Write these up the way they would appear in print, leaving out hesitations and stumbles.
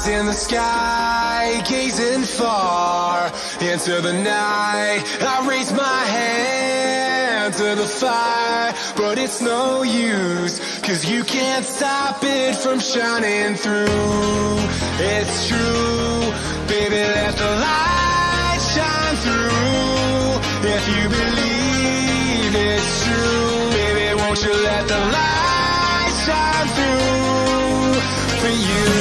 In the sky, gazing far into the night, I raise my hand to the fire, but it's no use, 'cause you can't stop it from shining through. It's true, baby, let the light shine through. If you believe it's true, baby, won't you let the light shine through for you.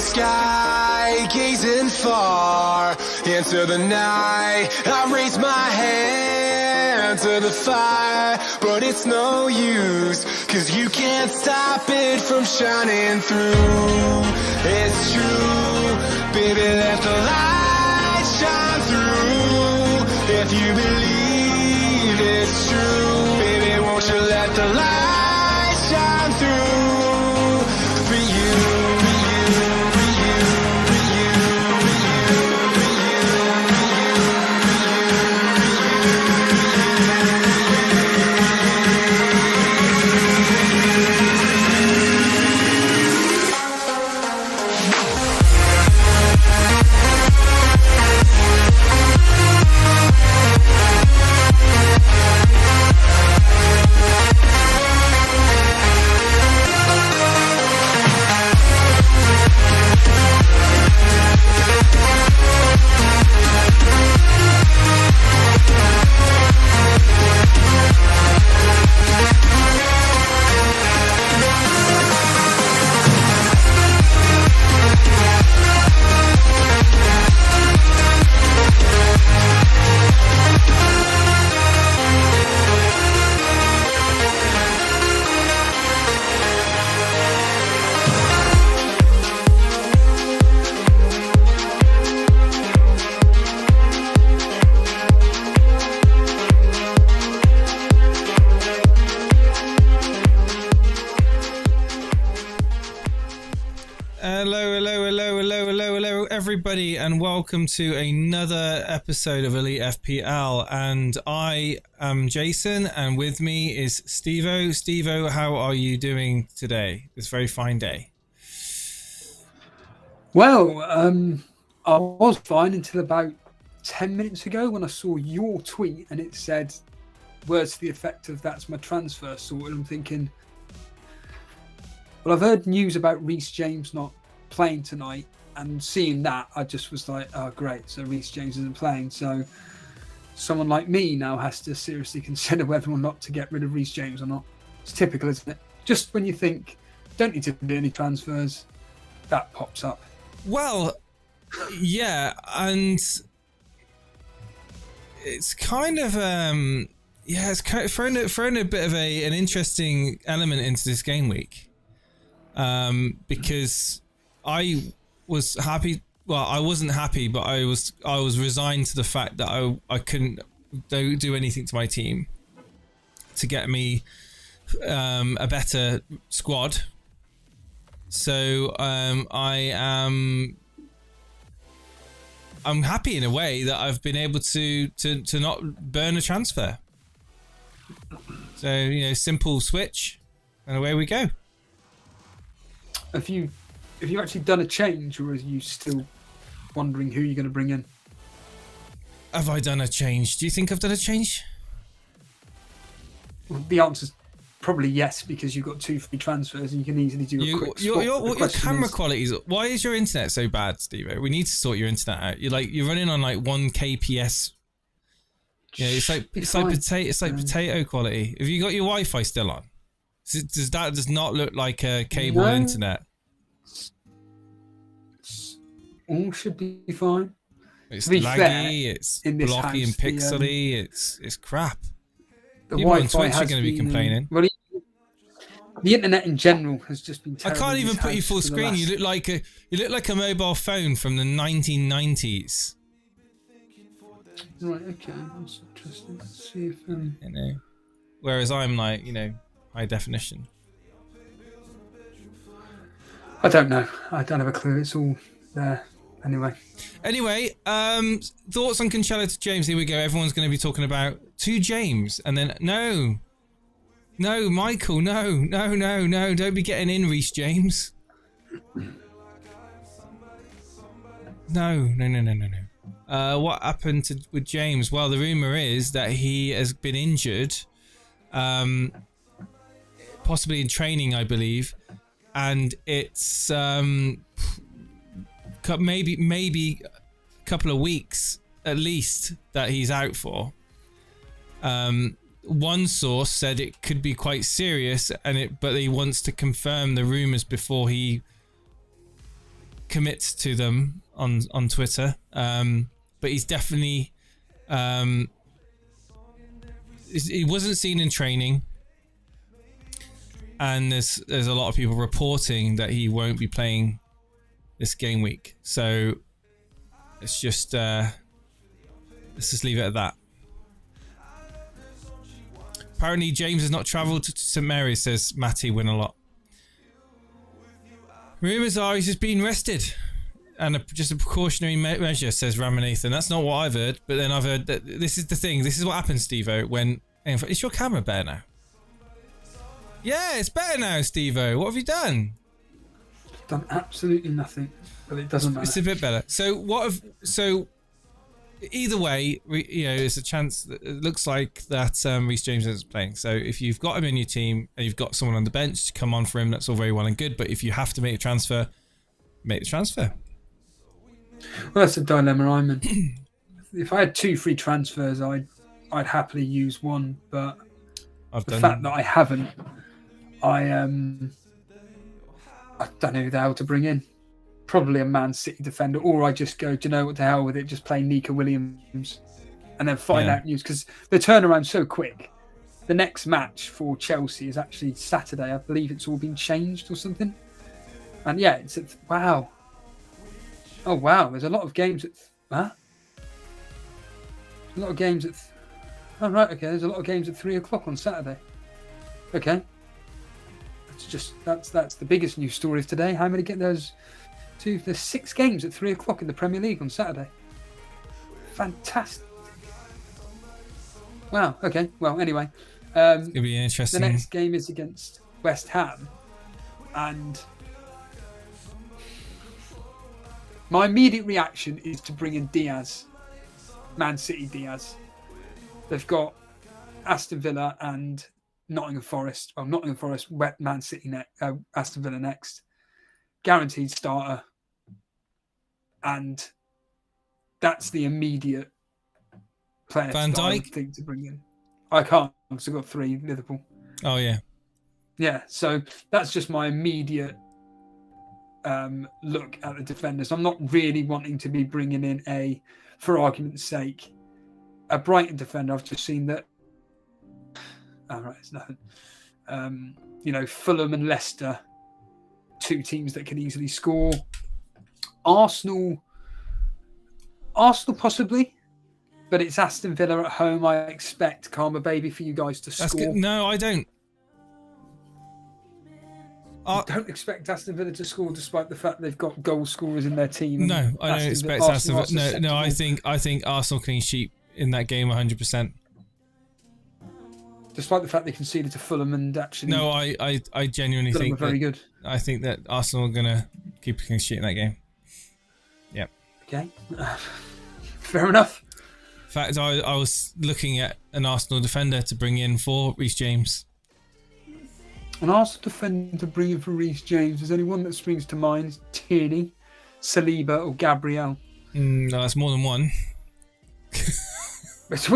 Sky, gazing far into the night, I raise my hand to the fire, but it's no use, 'cause you can't stop it from shining through. It's true, baby, let the light shine through. If you believe it's true, baby, won't you let the light shine through for you. Everybody, and welcome to another episode of Elite FPL, and I am Jason, and with me is Stevo. Stevo, how are you doing today, this very fine day? Well, I was fine until about 10 minutes ago when I saw your tweet and it said words to the effect of "that's my transfer sorted." I'm thinking, well, I've heard news about Reece James not playing tonight, and seeing that, I just was like, oh, great. So Reece James isn't playing. So someone like me now has to seriously consider whether or not to get rid of Reece James or not. It's typical, isn't it? Just when you think, don't need to do any transfers, that pops up. Well, yeah, and it's kind of, it's kind of thrown a bit of an interesting element into this game week. Because I was happy. Well, I wasn't happy, but I was resigned to the fact that I couldn't do anything to my team to get me a better squad. So I'm happy in a way that I've been able to not burn a transfer. So simple switch, and away we go. Have you actually done a change, or are you still wondering who you're going to bring in? Have I done a change? Do you think I've done a change? Well, the answer's probably yes, because you've got 2 free transfers and you can easily do a quick swap. Your camera qualities. Why is your internet so bad, Steve? We need to sort your internet out. You're running on like 1 kps. Yeah, it's like potato quality. Have you got your Wi-Fi still on? Does not look like a cable internet? All should be fine. It's laggy, it's blocky and pixely, it's crap. The People on Wi-Fi Twitch are going to be complaining. Well, the internet in general has just been terrible. I can't even put you full screen. You look like a mobile phone from the 1990s. Right, okay, that's interesting. Let's see if Whereas I'm like, high definition. I don't know. I don't have a clue. It's all there. Anyway, thoughts on Cancelo to James. Here we go. Everyone's going to be talking about to James, and then no, Michael, no, don't be getting in, Reece James. No. What happened with James? Well, the rumor is that he has been injured, possibly in training, I believe, and it's maybe a couple of weeks at least that he's out for. One source said it could be quite serious, but he wants to confirm the rumors before he commits to them on Twitter. But he's definitely he wasn't seen in training, and there's a lot of people reporting that he won't be playing this game week. So let's just leave it at that. Apparently James has not travelled to St Mary's, says Matty Win a lot. Rumours are he's just been rested and just a precautionary measure, says Ramanathan. That's not what I've heard, but then I've heard that this is the thing. This is what happens, Steve-O, when... Is your camera better now? Yeah, it's better now, Steve-O. What have you done? Done absolutely nothing, but it doesn't matter. It's a bit better. So either way, there's a chance that it looks like that Reece James isn't playing. So if you've got him in your team and you've got someone on the bench to come on for him, that's all very well and good. But if you have to make a transfer, make the transfer. Well, that's a dilemma I'm in. If I had 2 free transfers, I'd happily use one, but the fact that I haven't, I don't know who the hell to bring in. Probably a Man City defender, or I just go, do you know what, the hell with it, just play Nico Williams and then find out news, because the turnaround's so quick. The next match for Chelsea is actually Saturday. I believe it's all been changed or something. And yeah, it's wow. Oh wow, there's a lot of games at a lot of games at there's a lot of games at 3:00 on Saturday. Okay. That's the biggest news story of today. How many there's 6 games at 3:00 in the Premier League on Saturday. Fantastic. Wow. Okay. Well, anyway, it's gonna be interesting. The next game is against West Ham, and my immediate reaction is to bring in Diaz, Man City Diaz. They've got Aston Villa and Nottingham Forest. Well, Nottingham Forest, Man City Aston Villa next. Guaranteed starter. And that's the immediate player Van that I would Dijk? think to bring in. I can't, because I've got 3 Liverpool. Oh, yeah. Yeah, so that's just my immediate look at the defenders. I'm not really wanting to be bringing in for argument's sake, a Brighton defender. I've just seen that. Oh, right, it's nothing. Fulham and Leicester two teams that can easily score. Arsenal possibly, but it's Aston Villa at home. I expect Karma Baby for you guys to That's score. good. No, I don't. I don't expect Aston Villa to score, despite the fact they've got goal scorers in their team. No, I don't expect Aston Villa. No, I think Arsenal clean sheet in that game 100%. Despite the fact they conceded to Fulham and actually. No, I genuinely Fulham think were very good. I think that Arsenal are gonna keep a clean sheet in that game. Yep. Okay. Fair enough. In fact, I was looking at an Arsenal defender to bring in for Reece James. An Arsenal defender to bring in for Reece James. There's only one that springs to mind. It's Tierney, Saliba, or Gabriel. No, that's more than one.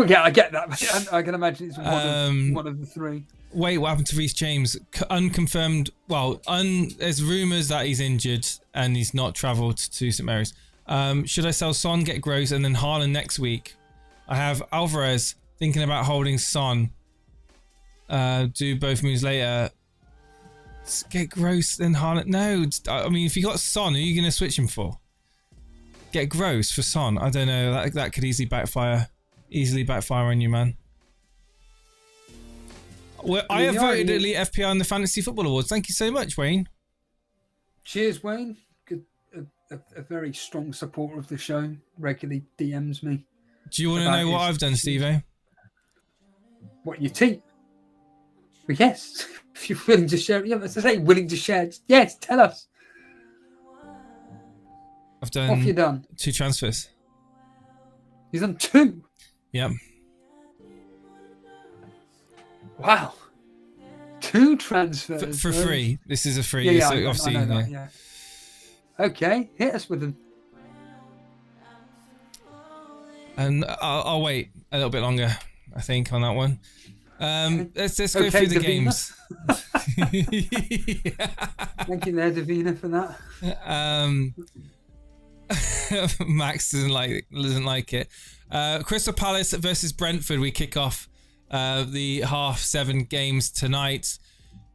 Yeah, I get that. I can imagine it's one of the three. Wait, what happened to Reece James? Unconfirmed. Well, there's rumours that he's injured and he's not travelled to St Mary's. Should I sell Son, get Gross, and then Haaland next week? I have Alvarez thinking about holding Son. Do both moves later. Get Gross, then Haaland. No, I mean, if you got Son, who are you going to switch him for? Get Gross for Son. I don't know. That could easily backfire on you, man. Well, I have voted Elite FPL in the Fantasy Football Awards. Thank you so much, Wayne. Cheers, Wayne. Good, a very strong supporter of the show. Regularly DMs me. Do you want to know what I've done, Steve-O? What, your team? Well, yes. If you're willing to share, yeah, as I say, willing to share. Yes, tell us. I've done. What have you done? 2 transfers. You've done 2. Yep. Wow. 2 transfers for free. This is a free. Yeah, so obviously, I know that, yeah. Okay, hit us with them. And I'll wait a little bit longer, I think, on that one. Let's go through the Davina. games. Thank you there, Davina, for that. Max doesn't like it. Crystal Palace versus Brentford. We kick off the 7:30 games tonight.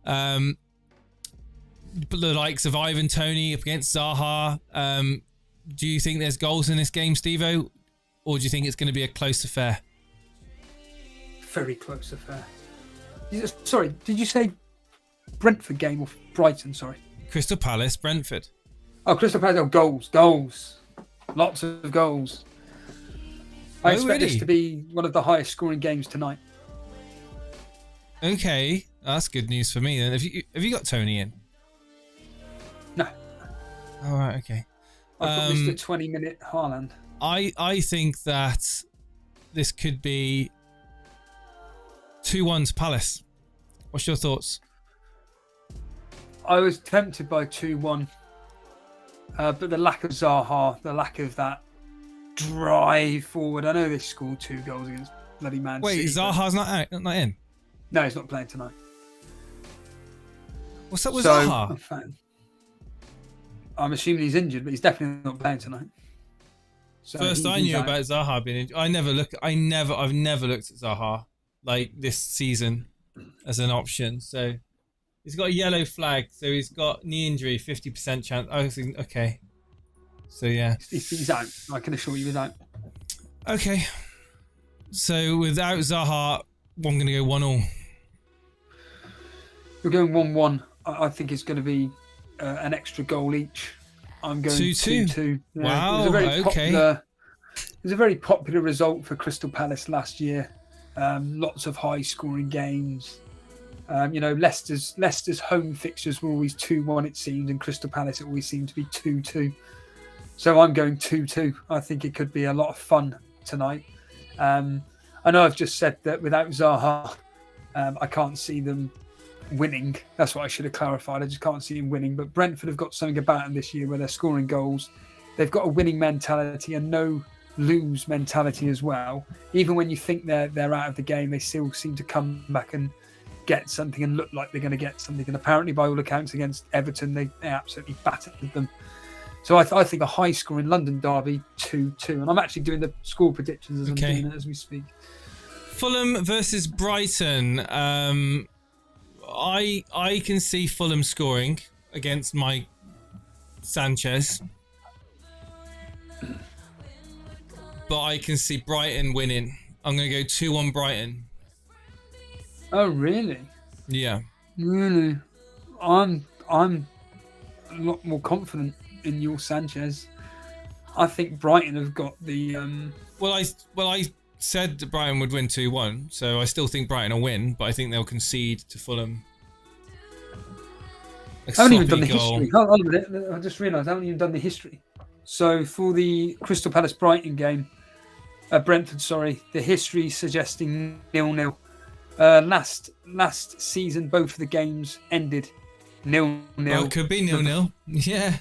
The likes of Ivan Toney up against Zaha. Do you think there's goals in this game, Steve-O? Or do you think it's going to be a close affair? Very close affair. Sorry, did you say Brentford game or Brighton? Sorry. Crystal Palace, Brentford. Oh, Crystal Palace. Oh, goals. Lots of goals. I expect this to be one of the highest scoring games tonight. Okay, that's good news for me then. Have you got Tony in? No. All right, okay. I've got Mr. 20-minute Haaland. I think that this could be 2-1 to Palace. What's your thoughts? I was tempted by 2-1, but the lack of Zaha, the lack of that drive forward. I know they scored 2 goals against bloody Man City. Wait, Zaha's not in? No, he's not playing tonight. What's up with Zaha? I'm assuming he's injured, but he's definitely not playing tonight. So First I knew about Zaha being injured. I've never looked at Zaha like this season as an option. So he's got a yellow flag, so he's got knee injury, 50% chance. I think okay. So yeah. He's out. I can assure you he's out. Okay. So without Zaha, I'm going to go 1-1. We're going 1-1. I think it's going to be an extra goal each. I'm going 2-2. Yeah. Wow. It was a very popular result for Crystal Palace last year. Lots of high-scoring games. Leicester's home fixtures were always 2-1, it seemed, and Crystal Palace it always seemed to be 2-2. So I'm going 2-2. I think it could be a lot of fun tonight. I know I've just said that without Zaha, I can't see them winning. That's what I should have clarified. I just can't see them winning. But Brentford have got something about them this year where they're scoring goals. They've got a winning mentality and no lose mentality as well. Even when you think they're out of the game, they still seem to come back and get something and look like they're going to get something. And apparently, by all accounts, against Everton, they absolutely battered them. So I think a high-scoring London derby, 2-2. And I'm actually doing the score predictions as I'm doing it as we speak. Fulham versus Brighton. I can see Fulham scoring. against my Sanchez. But I can see Brighton winning. I'm going to go 2-1 Brighton. Oh, really? Yeah. Really? I'm a lot more confident in your Sanchez. I think Brighton have got the... Well, I said that Brighton would win 2-1, so I still think Brighton will win, but I think they'll concede to Fulham. I haven't even done the history. Hold on a minute. I just realised I haven't even done the history. So for the Crystal Palace Brighton game, Brentford, sorry, the history suggesting 0-0. Last season, both of the games ended 0-0. Oh, it could be 0-0. Yeah.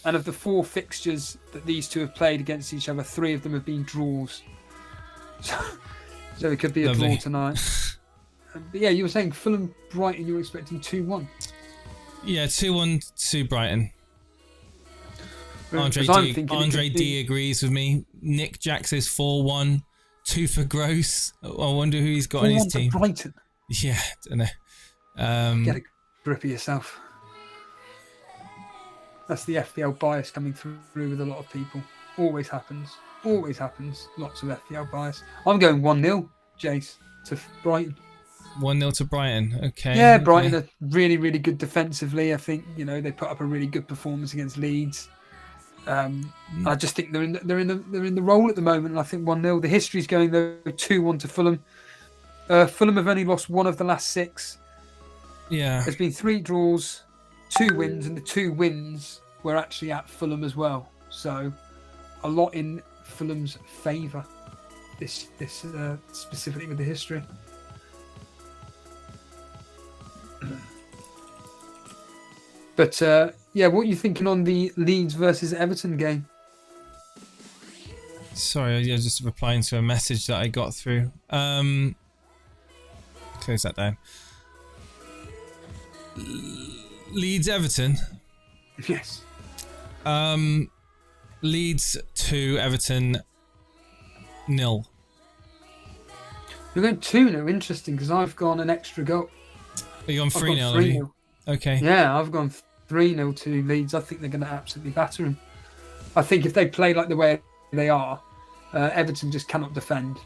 And of the 4 fixtures that these two have played against each other, 3 of them have been draws. So it could be a draw tonight. But yeah, you were saying Fulham Brighton, you were expecting 2-1. Yeah, 2-1 to Brighton. Andre D agrees with me. Nick Jack says 4-1. 2 for Gross. I wonder who he's got on his team. Brighton. Yeah, I don't know. Get a grip of yourself. That's the FPL bias coming through with a lot of people. Always happens. Always happens. Lots of FPL bias. I'm going 1-0, Jace, to Brighton. 1-0 to Brighton. Okay. Yeah, Brighton are really, really good defensively. I think they put up a really good performance against Leeds. I just think they're in the role at the moment, and I think 1-0. The history's going though 2-1 to Fulham. Fulham have only lost 1 of the last 6. Yeah. There's been 3 draws, 2 wins, and the 2 wins were actually at Fulham as well. So a lot in Fulham's favour. This specifically with the history. But yeah, what are you thinking on the Leeds versus Everton game? Sorry, I was just replying to a message that I got through. Close that down. Leeds Everton. Yes. Leeds 2, Everton 0. You're going 2-0. Interesting, because I've gone an extra goal. Are you on 3-0? Okay. Yeah, I've gone 3-0 to Leeds. I think they're going to absolutely batter them. I think if they play like the way they are, Everton just cannot defend.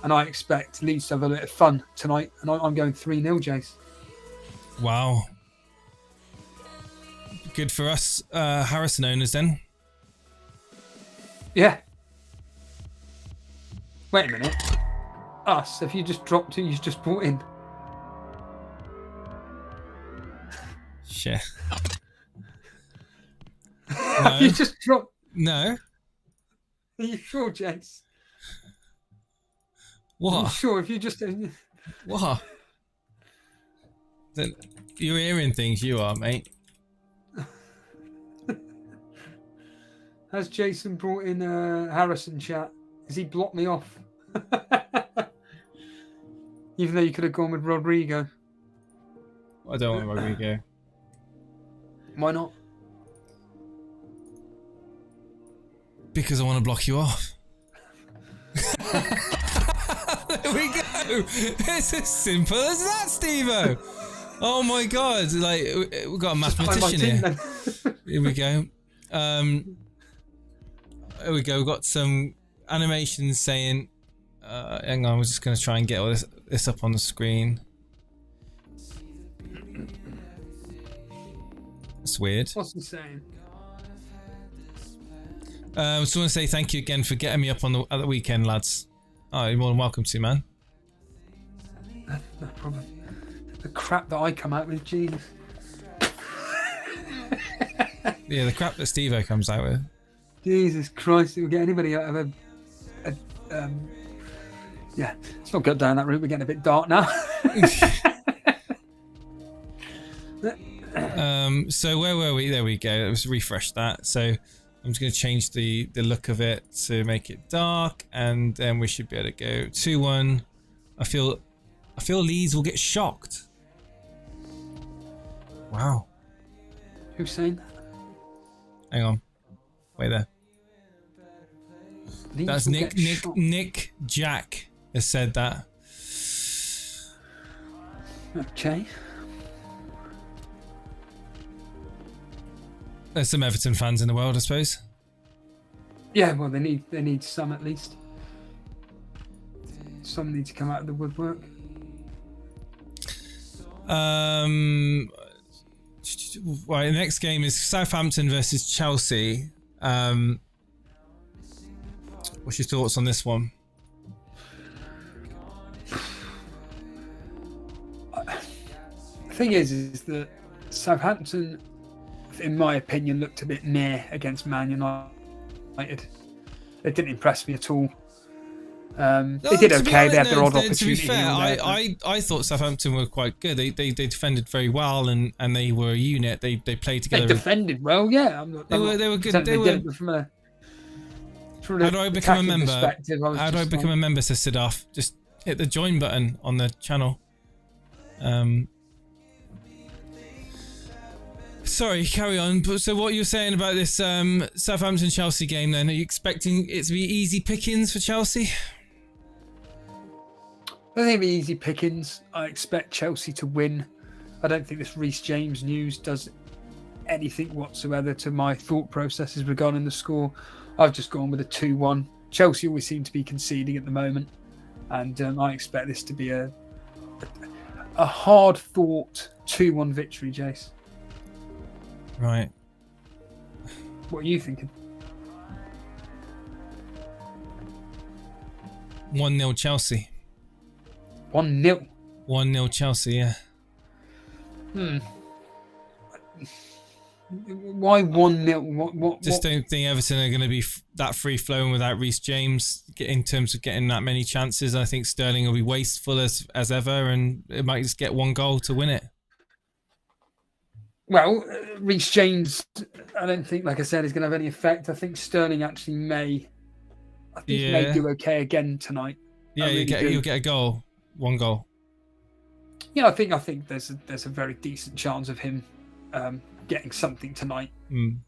And I expect Leeds to have a bit of fun tonight. And I'm going 3-0, Jace. Wow. Good for us Harrison owners then. Yeah. Wait a minute. Us, have you just dropped who you've just brought in? Shit. No. You just dropped... No. Are you sure, Jace? What? Are you sure if you just... What? You're hearing things, you are, mate. Has Jason brought in Harrison chat? Has he blocked me off? Even though you could have gone with Rodrigo. I don't want Rodrigo. Why not? Because I want to block you off. There we go. It's as simple as that, Steve-O. Oh my God. Like, we've got a mathematician here. Here we go. There we go. We've got some animations saying, hang on, we're just going to try and get all this up on the screen. That's weird. What's he saying? Just want to say thank you again for getting me up on at the weekend, lads. Oh, you're more than welcome to, man. No problem. The crap that I come out with, Jesus. Yeah, the crap that Steve-O comes out with. Jesus Christ, it will get anybody out of a yeah, let's not go down that route. We're getting a bit dark now. So where were we? There we go. Let's refresh that. So I'm just going to change the look of it to make it dark, and then we should be able to go 2-1. I feel Leeds will get shocked. Wow. Who's saying that? Hang on. Wait there. That's Nick Jack has said that. Okay. There's some Everton fans in the world, I suppose. Yeah, well, they need some at least. Some need to come out of the woodwork. Right, the next game is Southampton versus Chelsea. What's your thoughts on this one? The thing is that Southampton, in my opinion, looked a bit meh against Man United. They didn't impress me at all. They did okay. They had their odd opportunity. To be fair, I thought Southampton were quite good. They defended very well, and they were a unit. They played together. They defended well, yeah. They were good. They were. How do I become a member? How do I become a member? Says Siddharth. Just hit the join button on the channel. Sorry, carry on. So what you're saying about this Southampton-Chelsea game then? Are you expecting it to be easy pickings for Chelsea? I think it'll be easy pickings. I expect Chelsea to win. I don't think this Reece James news does anything whatsoever to my thought processes regarding the score. I've just gone with a 2-1. Chelsea always seem to be conceding at the moment, and I expect this to be a hard-fought 2-1 victory, Jace. Right. What are you thinking? 1-0 Chelsea. 1-0. 1-0 Chelsea, yeah. Why 1-0? What? Just don't think Everton are going to be that free-flowing without Reece James in terms of getting that many chances. I think Sterling will be wasteful as ever, and it might just get one goal to win it. Well, Reece James, I don't think, like I said, is going to have any effect. I think Sterling actually may do okay again tonight. Yeah, you'll get a goal, one goal. Yeah, I think there's a very decent chance of him getting something tonight.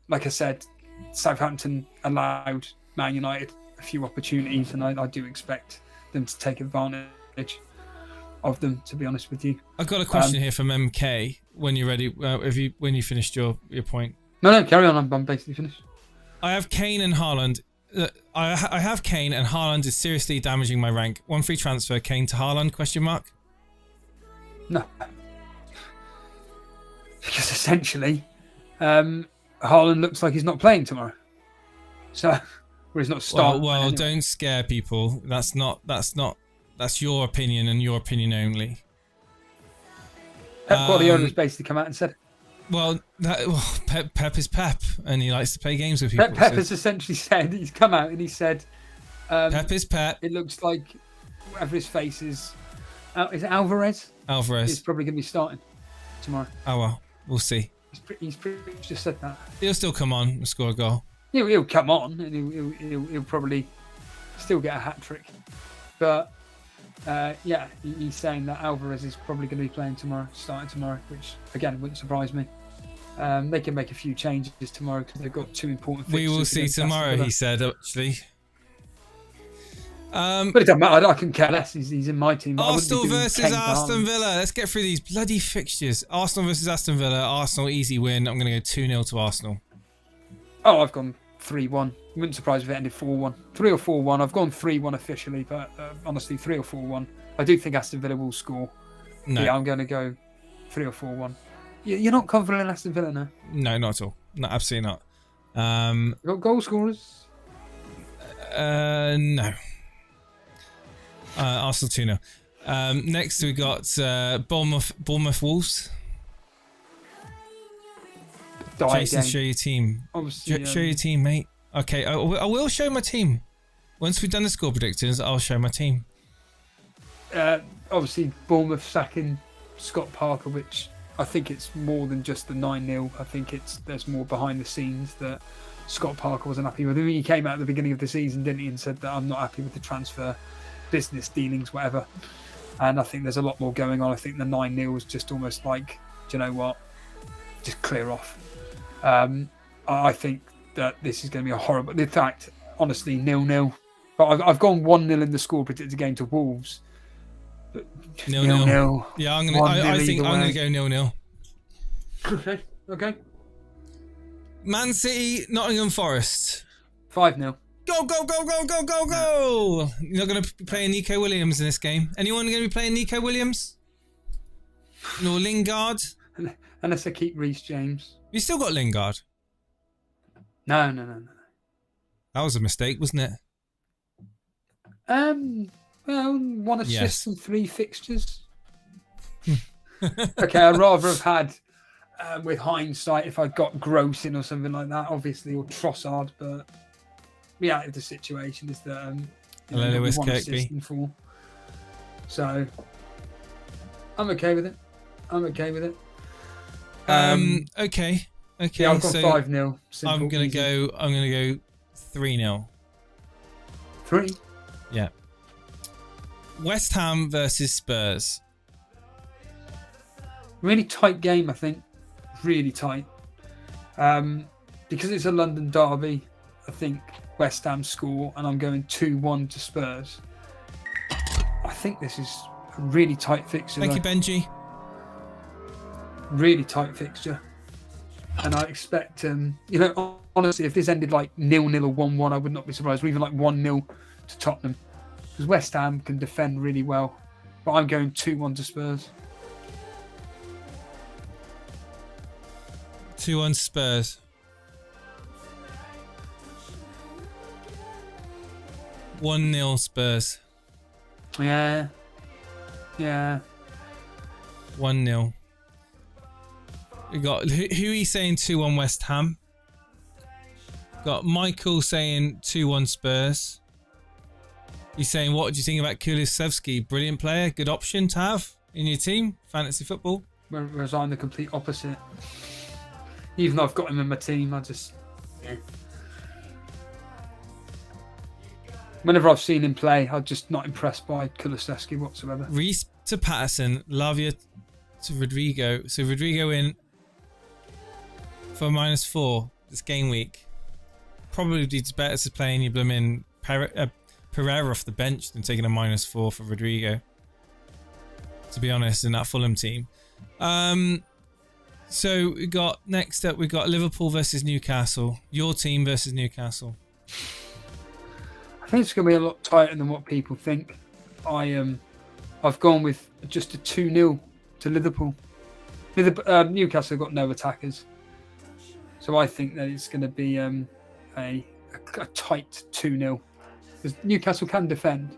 Like I said, Southampton allowed Man United a few opportunities, and I do expect them to take advantage of them, to be honest with you. I've got a question here from MK. When you're ready, when you finished your point. No, carry on. I'm basically finished. I have Kane and Haaland. I have Kane, and Haaland is seriously damaging my rank. One free transfer, Kane to Haaland? ? No, because essentially, Haaland looks like he's not playing tomorrow. So, or he's not starting. Well, anyway. Don't scare people. That's your opinion and your opinion only. Pep Guardiola's basically come out and said, Well, Pep is Pep, and he likes to play games with people. Pep has essentially said, he's come out and he said, Pep is Pep. It looks like whatever his face is it Alvarez? Alvarez. He's probably going to be starting tomorrow. Oh, well, we'll see. He's pretty much just said that. He'll still come on and score a goal. He'll come on and he'll probably still get a hat-trick. But, yeah, he's saying that Alvarez is probably going to be playing tomorrow, starting tomorrow, which, again, wouldn't surprise me. They can make a few changes tomorrow because they've got two important fixtures. We will see tomorrow, he said, actually. But it doesn't matter. I can care less. He's in my team. Arsenal versus Aston Villa. Let's get through these bloody fixtures. Arsenal versus Aston Villa. Arsenal, easy win. I'm going to go 2-0 to Arsenal. Oh, I've gone 3-1. Wouldn't surprise if it ended 4-1. 3 or 4-1. I've gone 3-1 officially, but honestly, 3 or 4-1. I do think Aston Villa will score. No. Yeah, I'm going to go 3 or 4-1. You're not confident in Aston Villa now? No, not at all. No, absolutely not. You've got goal scorers? No. Arsenal 2-0. Next we got Bournemouth Wolves. Jason, show your team. Show your team, mate. Okay, I will show my team. Once we've done the score predictions, I'll show my team. Obviously, Bournemouth sacking Scott Parker, which I think it's more than just the 9-0. I think there's more behind the scenes that Scott Parker wasn't happy with. I mean, he came out at the beginning of the season, didn't he, and said that I'm not happy with the transfer, business dealings, whatever. And I think there's a lot more going on. I think the 9-0 was just almost like, do you know what? Just clear off. I think that this is going to be a horrible. In fact, honestly, 0-0. But I've gone 1-0 in the score predicted game to Wolves. 0-0. Yeah, I think I'm going to go 0-0. Okay. Man City, Nottingham Forest. 5-0. Go, go, go, go, go, go, go! You're not going to be playing Nico Williams in this game. Anyone going to be playing Nico Williams? No Lingard? Unless I keep Reece James. You still got Lingard? No. That was a mistake, wasn't it? Well, 1 assist Yes. and 3 fixtures. Okay, I'd rather have had, with hindsight, if I'd got Gross in or something like that, obviously, or Trossard, but reality of the situation is that Hello, Lewis 1 Kirkby. assist and 4. So I'm okay with it. Okay. Yeah, I've gone so 5-0. I'm gonna go 3-0. 3. Yeah. West Ham versus Spurs. Really tight game, I think. Really tight. Because it's a London derby, I think West Ham score, and I'm going 2-1 to Spurs. I think this is a really tight fixture. Thank you, Benji. Really tight fixture. And I expect, honestly, if this ended like 0-0 or 1-1, I would not be surprised. Or even like 1-0 to Tottenham. Because West Ham can defend really well. But I'm going 2-1 to Spurs. 2-1 Spurs. One 0 Spurs. Yeah. 1-0. We got who are you saying 2-1 West Ham? Got Michael saying 2-1 Spurs. He's saying, what do you think about Kulusevski? Brilliant player, good option to have in your team, fantasy football. Whereas I'm the complete opposite. Even though I've got him in my team, I just... Yeah. Whenever I've seen him play, I'm just not impressed by Kulusevski whatsoever. Reece to Patterson, Lavia to Rodrigo. So Rodrigo in for -4 this game week. Probably it's better to play in your blooming Pereira off the bench than taking a -4 for Rodrigo. To be honest, in that Fulham team. So we got next up, we got Liverpool versus Newcastle. Your team versus Newcastle. I think it's going to be a lot tighter than what people think. I've gone with just a 2-0 to Liverpool. Newcastle got no attackers, so I think that it's going to be a tight 2-0 because Newcastle can defend.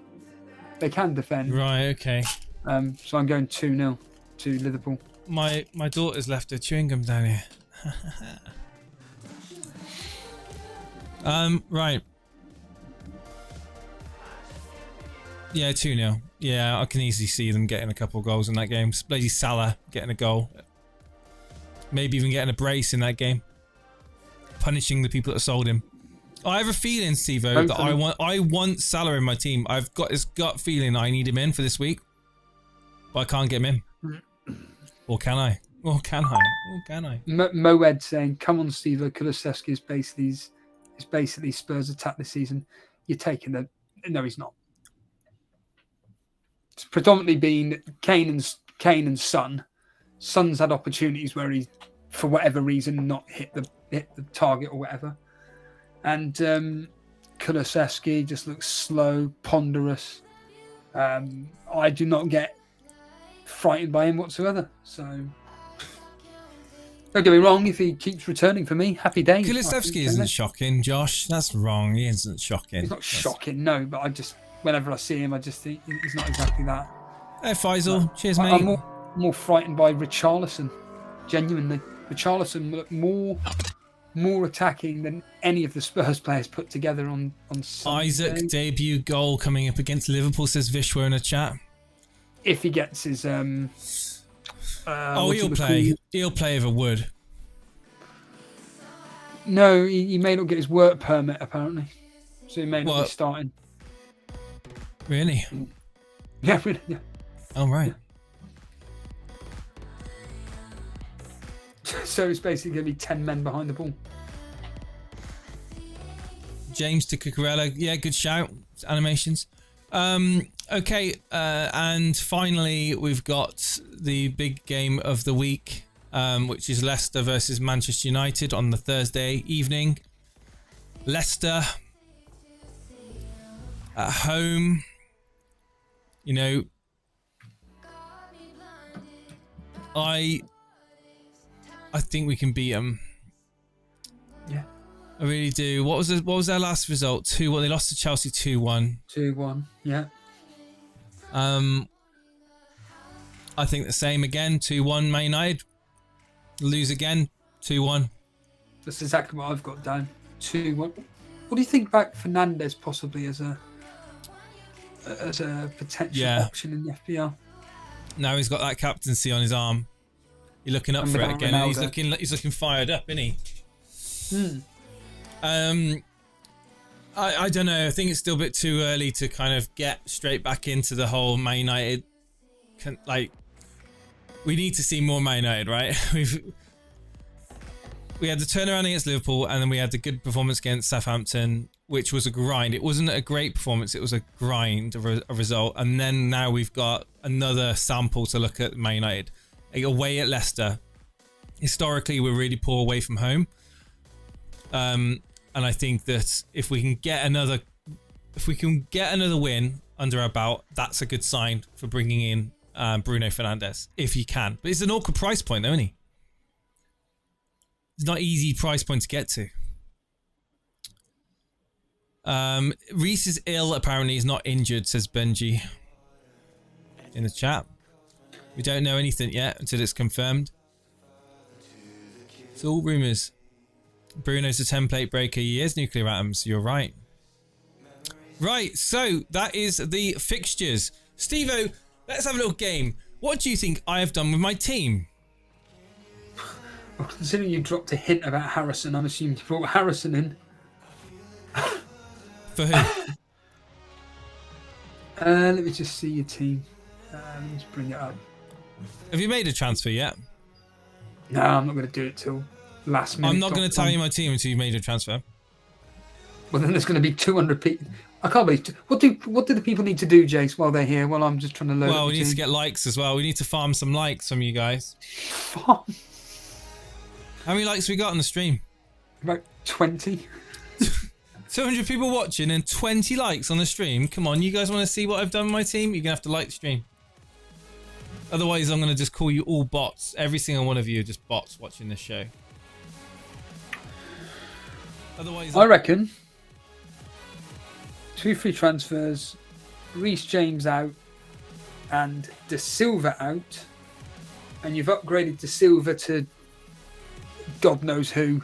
They can defend. Right. Okay. So I'm going 2-0 to Liverpool. My daughter's left her chewing gum down here. Right. Yeah, 2-0. Yeah, I can easily see them getting a couple of goals in that game. Bloody Salah getting a goal. Maybe even getting a brace in that game. Punishing the people that sold him. I have a feeling, Stevo, that I want Salah in my team. I've got this gut feeling I need him in for this week. But I can't get him in. Or can I? Moed saying, come on, Stevo, Kulusevski is basically Spurs' attack this season. You're taking the... No, he's not. It's predominantly been Kane and Son. Son's had opportunities where he's, for whatever reason, not hit the target or whatever. And Kulusevski just looks slow, ponderous. I do not get frightened by him whatsoever. So don't get me wrong, if he keeps returning for me, happy days. Kulusevski isn't shocking, Josh. That's wrong. He isn't shocking. He's not shocking, no, but I just... Whenever I see him, I just think he's not exactly that. Hey, Faisal. Cheers, mate. I'm more frightened by Richarlison. Genuinely. Richarlison looked more attacking than any of the Spurs players put together on Sunday. Isaac, debut goal coming up against Liverpool, says Vishwa in a chat. If he gets his... he'll play. He'll play if it would. No, he may not get his work permit, apparently. So he may not be starting. Really? Yeah, really. Yeah. Oh, right. Yeah. So it's basically going to be 10 men behind the ball. James to Cucurella. Yeah, good shout. Animations. Okay, and finally we've got the big game of the week. which is Leicester versus Manchester United on the Thursday evening. Leicester at home, you know, I think we can beat them. Yeah, I really do. What was their last result? 2-1. They lost to Chelsea 2-1. 2-1. Yeah. I think the same again. 2-1. Man United lose again. 2-1. That's exactly what I've got down. 2-1. What do you think about Fernandes possibly as a potential option in the FPL? Now he's got that captaincy on his arm. You're looking up for it again. And he's looking fired up, isn't he? I don't know. I think it's still a bit too early to kind of get straight back into the whole Man United. We need to see more Man United, right? We had the turnaround against Liverpool, and then we had the good performance against Southampton, which was a grind. It wasn't a great performance. It was a grind, a result. And then now we've got another sample to look at Man United. Away at Leicester. Historically, we're really poor away from home. And I think that if we can get another win under our belt, that's a good sign for bringing in Bruno Fernandes, if you can. But it's an awkward price point, though, isn't he? It's not an easy price point to get to. Reece is ill, apparently. He's not injured, says Benji in the chat. We don't know anything yet until it's confirmed. It's all rumours. Bruno's a template breaker. He is nuclear atoms. You're right. Right, so that is the fixtures. Steve-O, let's have a little game. What do you think I have done with my team? Well, considering you dropped a hint about Harrison, I'm assuming you brought Harrison in. For who? Let me just see your team. Let me just bring it up. Have you made a transfer yet? No, I'm not going to do it till last minute. I'm not going to tell you my team until you've made a transfer. Well, then there's going to be 200 people. I can't believe. What do the people need to do, Jace, while they're here? While I'm just trying to load. Well, we need to get likes as well. We need to farm some likes from you guys. Farm? How many likes we got on the stream? About 20. 200 people watching and 20 likes on the stream. Come on, you guys want to see what I've done with my team? You're going to have to like the stream. Otherwise, I'm going to just call you all bots. Every single one of you are just bots watching this show. Otherwise, I reckon 2 free transfers, Reece James out and De Silva out, and you've upgraded De Silva to God knows who,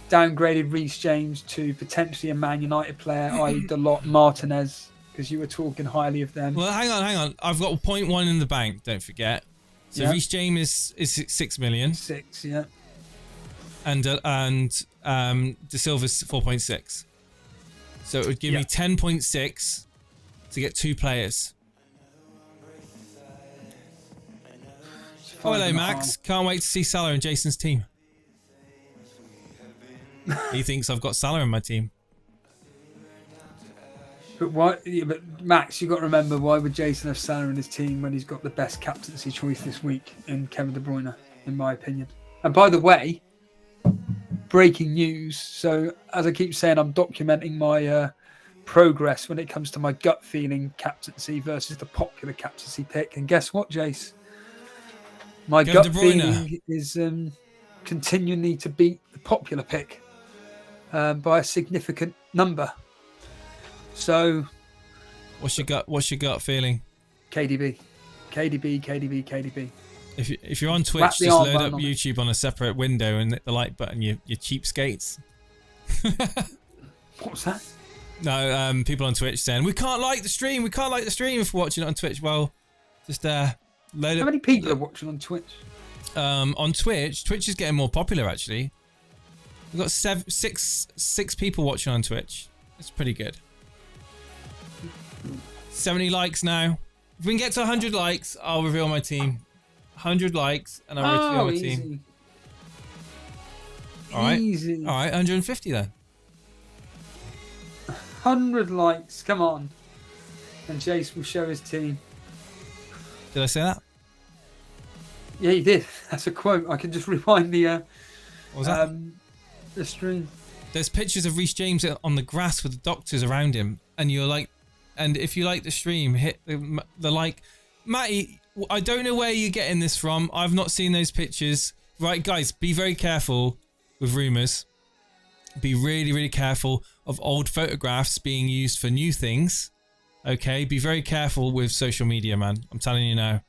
downgraded Reece James to potentially a Man United player, i.e. Dalot, Martinez, because you were talking highly of them. Well, hang on. I've got 0.1 in the bank, don't forget. So Reece James is 6 million. 6, yeah. And De Silva's 4.6. So it would give me 10.6 to get 2 players. Oh, hello, Max. Can't wait to see Salah in Jason's team. He thinks I've got Salah in my team. But why? Yeah, but Max, you got to remember, why would Jason have Salah in his team when he's got the best captaincy choice this week in Kevin De Bruyne, in my opinion? And by the way, breaking news. So as I keep saying, I'm documenting my progress when it comes to my gut feeling captaincy versus the popular captaincy pick. And guess what, Jace? My gut feeling is continually to beat the popular pick by a significant number. So, what's your gut feeling? KDB. If you're on Twitch, just load up YouTube on a separate window and hit the like button. You cheapskates. What's that? No, people on Twitch saying we can't like the stream. We can't like the stream if we're watching it on Twitch. Well, just load up. How many people are watching on Twitch? On Twitch is getting more popular actually. We've got six people watching on Twitch. It's pretty good. 70 likes now. If we can get to 100 likes, I'll reveal my team. 100 likes and I'll reveal my team. All right. Easy. All right, 150 then. 100 likes, come on. And Jace will show his team. Did I say that? Yeah, you did. That's a quote. I can just rewind the What was that? the stream. There's pictures of Reece James on the grass with the doctors around him, and you're like, and if you like the stream, hit the like. Matty, I don't know where you're getting this from. I've not seen those pictures. Right, guys, be very careful with rumours. Be really, really careful of old photographs being used for new things. Okay, be very careful with social media, man. I'm telling you now.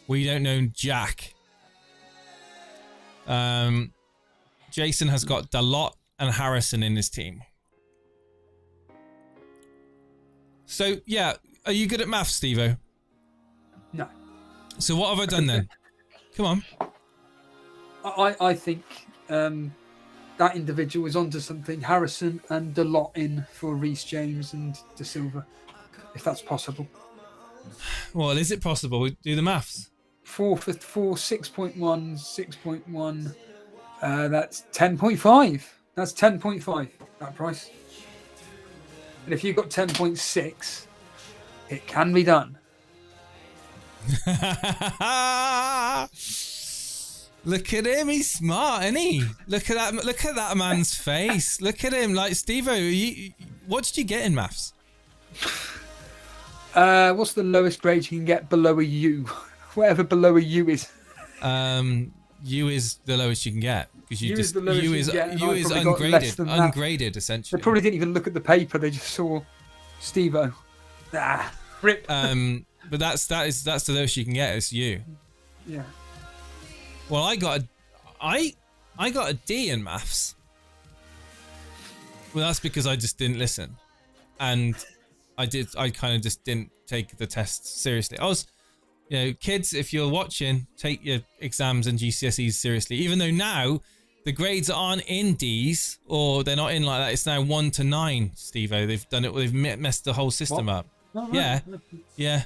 We don't know Jack. Jason has got Dalot and Harrison in his team. So, yeah, are you good at maths, Steve-O? No. So what have I done then? Come on. I think that individual is onto something. Harrison and Dalot in for Reece James and De Silva, if that's possible. Well, is it possible? Do the maths. 4 for 4, 6.1, 6.1. That's 10.5. That's 10.5, that price. And if you've got 10.6, it can be done. Look at him, he's smart, isn't he? Look at that man's face. Look at him, like Steve-O. What did you get in maths? What's the lowest grade you can get below a U? Whatever below a U is. U is the lowest you can get because U is ungraded. Ungraded, essentially. They probably didn't even look at the paper. They just saw Steve-O. Rip. But that's the lowest you can get. It's U. Yeah. Well, I got a D in maths. Well, that's because I just didn't listen, and I kind of just didn't take the test seriously. I was, kids, if you're watching, take your exams and GCSEs seriously. Even though now the grades aren't in D's or they're not in like that. It's now 1 to 9, Steve-O. They've done it. They've messed the whole system up. Oh, right. Yeah.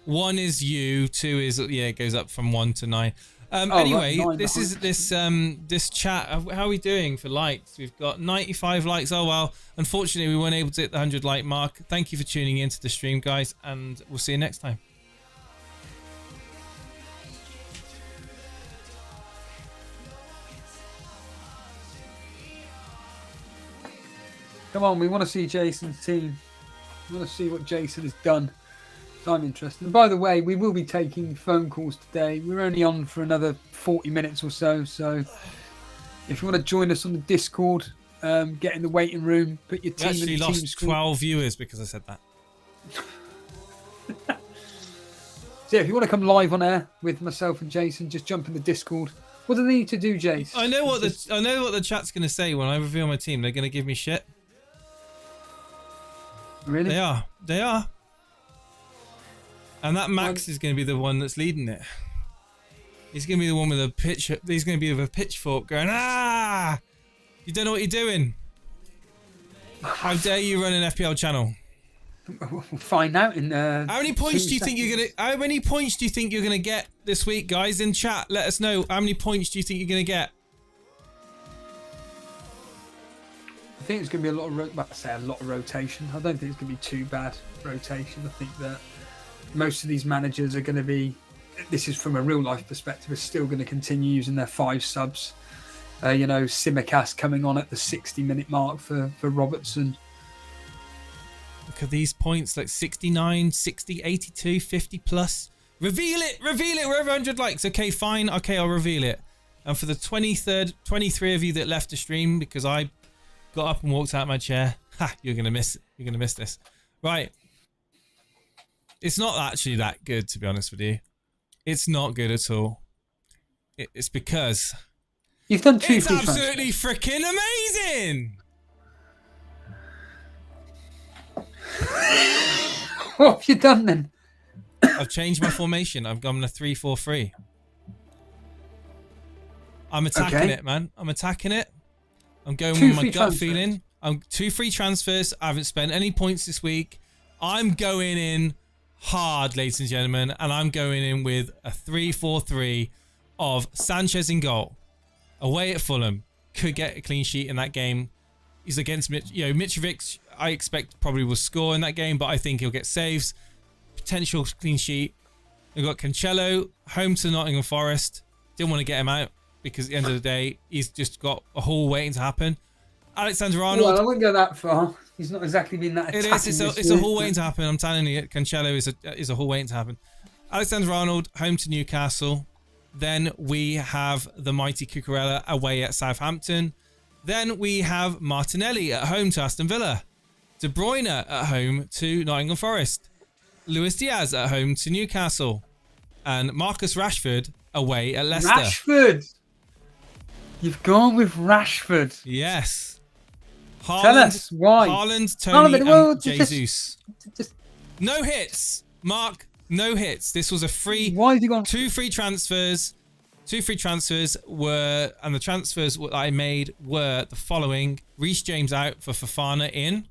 1 is U, 2 is it goes up from 1 to 9. Anyway, right, this chat. How are we doing for likes? We've got 95 likes. Oh well, unfortunately we weren't able to hit the 100 like mark. Thank you for tuning into the stream, guys, and we'll see you next time. Come on, we want to see Jason's team. We want to see what Jason has done. So I'm interested. And by the way, we will be taking phone calls today. We're only on for another 40 minutes or so. So if you want to join us on the Discord, get in the waiting room, put your team in the team actually lost 12 viewers because I said that. So yeah, if you want to come live on air with myself and Jason, just jump in the Discord. What do they need to do, Jace? I know what the chat's going to say when I reveal my team. They're going to give me shit. Really? They are. And that Max is going to be the one that's leading it. He's going to be the one with a pitch. He's going to be with a pitchfork going, you don't know what you're doing. How dare you run an FPL channel? We'll find out in How many points do you think you're going to get this week, guys? In chat, let us know. How many points do you think you're going to get? I think it's going to be a lot of rotation. I don't think it's going to be too bad rotation. I think that most of these managers are going to be, this is from a real life perspective, are still going to continue using their 5 subs. Simicast coming on at the 60-minute mark for Robertson. Look at these points, like 69, 60, 82, 50 plus. Reveal it. We're over 100 likes. Okay, fine. Okay, I'll reveal it. And for the 23 of you that left the stream because I got up and walked out of my chair, you're going to miss it. You're going to miss this. Right. It's not actually that good, to be honest with you. It's not good at all. It's because you've done 2 it's absolutely freaking amazing. What have you done then? I've changed my formation. I've gone a 3-4-3. I'm attacking it, man. I'm attacking it. I'm going with my gut feeling. I'm 2 free transfers. I haven't spent any points this week. I'm going in hard, ladies and gentlemen, and I'm going in with a 3-4-3 of Sanchez in goal. Away at Fulham. Could get a clean sheet in that game. He's against Mitrovic. I expect probably will score in that game, but I think he'll get saves. Potential clean sheet. We've got Cancelo, home to Nottingham Forest. Didn't want to get him out because at the end of the day, he's just got a haul waiting to happen. Alexander-Arnold. Well, I wouldn't go that far. He's not exactly been that attacking. It is. It's a haul waiting to happen. I'm telling you, Cancelo is a haul waiting to happen. Alexander-Arnold, home to Newcastle. Then we have the mighty Cucurella away at Southampton. Then we have Martinelli at home to Aston Villa. De Bruyne at home to Nottingham Forest. Luis Diaz at home to Newcastle. And Marcus Rashford away at Leicester. Rashford! You've gone with Rashford. Yes. Tell Haaland, us why. Haaland, Tony, and Jesus. Just, No hits. Mark, no hits. This was a free... why have you gone... Two free transfers were... And the transfers that I made were the following. Reece James out for Fofana in.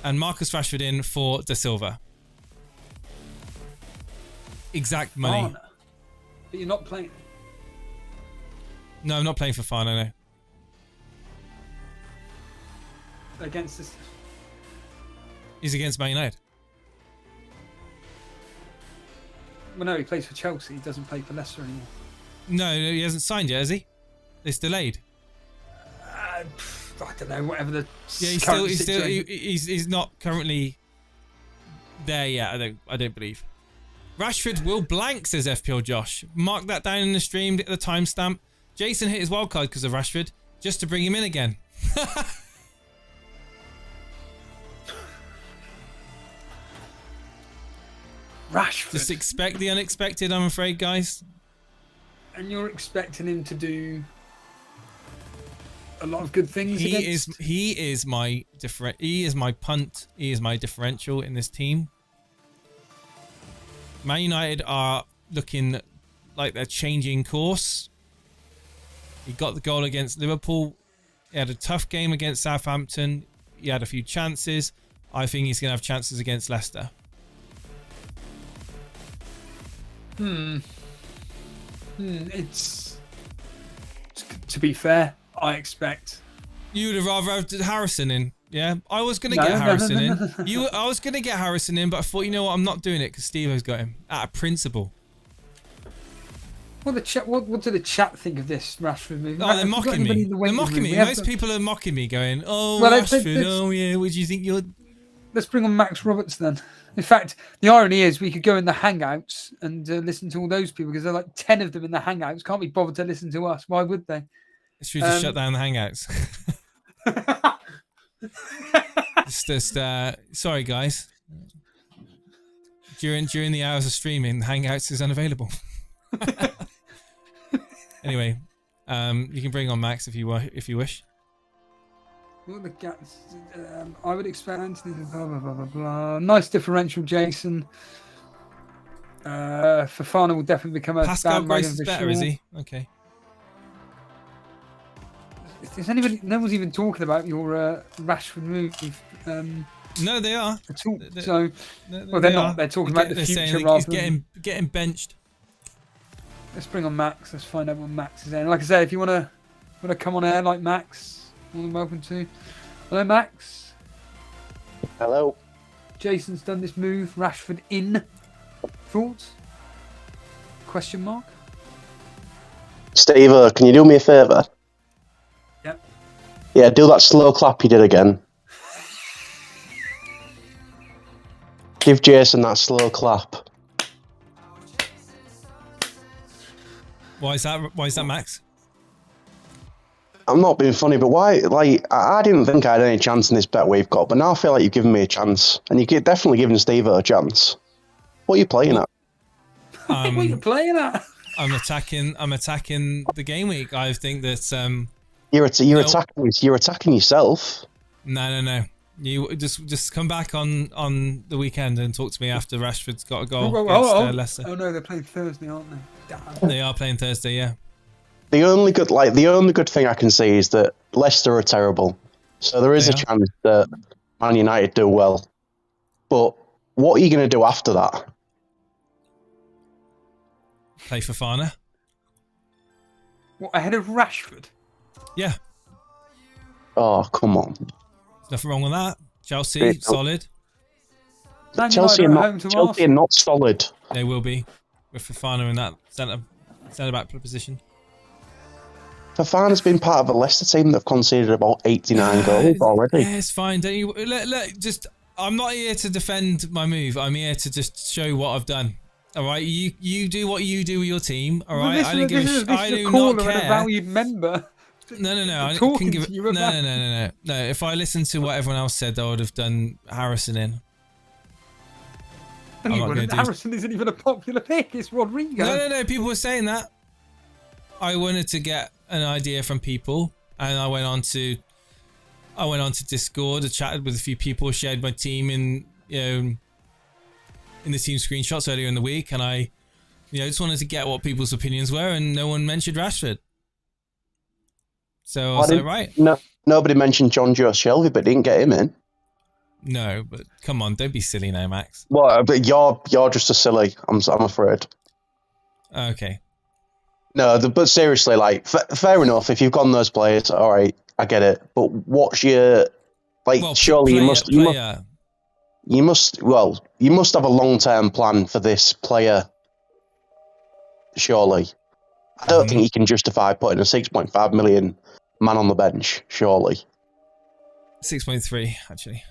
And Marcus Rashford in for Da Silva. Exact money. Fofana. But you're not playing... No, I'm not playing for Fofana, no. Against this... He's against Man United. Well, no, he plays for Chelsea. He doesn't play for Leicester anymore. No, he hasn't signed yet, has he? It's delayed. I don't know, whatever the Yeah, he's not currently there yet. I don't believe. Rashford will blank, says FPL Josh. Mark that down in the stream. Get the timestamp. Jason hit his wild card because of Rashford, just to bring him in again. Rashford. Just expect the unexpected, I'm afraid, guys. And you're expecting him to do a lot of good things. He is my punt. He is my differential in this team. Man United are looking like they're changing course. He got the goal against Liverpool. He had a tough game against Southampton. He had a few chances. I think he's going to have chances against Leicester. It's to be fair, I expect You would have rather had Harrison in, yeah? I was going to get Harrison in. No. I was going to get Harrison in, but I thought, you know what, I'm not doing it because Steve-O's got him. Out of principle. What do the chat think of this Rashford move? Oh, they're mocking me. They're mocking me. Most people are mocking me, going, "Oh, well, Rashford. Oh, yeah. Would you think you're?" Let's bring on Max Roberts then. In fact, the irony is we could go in the Hangouts and listen to all those people because there are like 10 of them in the Hangouts. Can't be bothered to listen to us. Why would they? Should we just shut down the Hangouts? Sorry, guys. During the hours of streaming, Hangouts is unavailable. Anyway, you can bring on Max if you wish. Well, I would expect Anthony. Blah blah blah blah blah. Nice differential, Jason. Fofana will definitely become a Pascal Grace is better, is he? Okay. Is anybody? No one's even talking about your Rashford move. No, they are. At all. They're not. They're talking about the future rather than getting benched. Let's bring on Max. Let's find out what Max is in. Like I said, if you want to come on air like Max, more than welcome to. Hello, Max. Hello. Jason's done this move. Rashford in. Thoughts? Question mark? Steve, can you do me a favour? Yep. Yeah, do that slow clap you did again. Give Jason that slow clap. Why is that, Max? I'm not being funny, but why? Like, I didn't think I had any chance in this bet we've got, but now I feel like you've given me a chance, and you're definitely giving Steve a chance. What are you playing at? What are you playing at? I'm attacking the game week. I think that you're attacking yourself. No. You just come back on the weekend and talk to me after Rashford's got a goal against Leicester. Oh no, they're playing Thursday, aren't they? Damn. They are playing Thursday, yeah. The only good thing I can see is that Leicester are terrible, so there is a chance that Man United do well. But what are you going to do after that? Play Fofana. What, ahead of Rashford? Yeah. Oh, come on. There's nothing wrong with that. Chelsea, solid. Chelsea are not solid. They will be. with Fofana in that centre back position. Fofana's been part of a Leicester team that have conceded about 89 goals already. Yeah, it's fine. Don't you? I'm not here to defend my move. I'm here to just show what I've done. All right, you do what you do with your team. All right, I do not care. A valued member. No. I can give it. No. If I listened to what everyone else said, I would have done Harrison in. Harrison isn't even a popular pick. It's Rodrigo. No. People were saying that. I wanted to get an idea from people, and I went on to Discord. I chatted with a few people, shared my team in the team screenshots earlier in the week, and I just wanted to get what people's opinions were, and no one mentioned Rashford. So I was like, right. No, nobody mentioned John Joe Shelby, but didn't get him in. No, but come on, don't be silly now, Max. Well, but you're just a silly. I'm afraid. Okay. No, but seriously, like, fair enough. If you've gone those players, all right, I get it. But what's your surely you must have a long-term plan for this player. Surely, I don't think you can justify putting a 6.5 million man on the bench. Surely, 6.3 actually.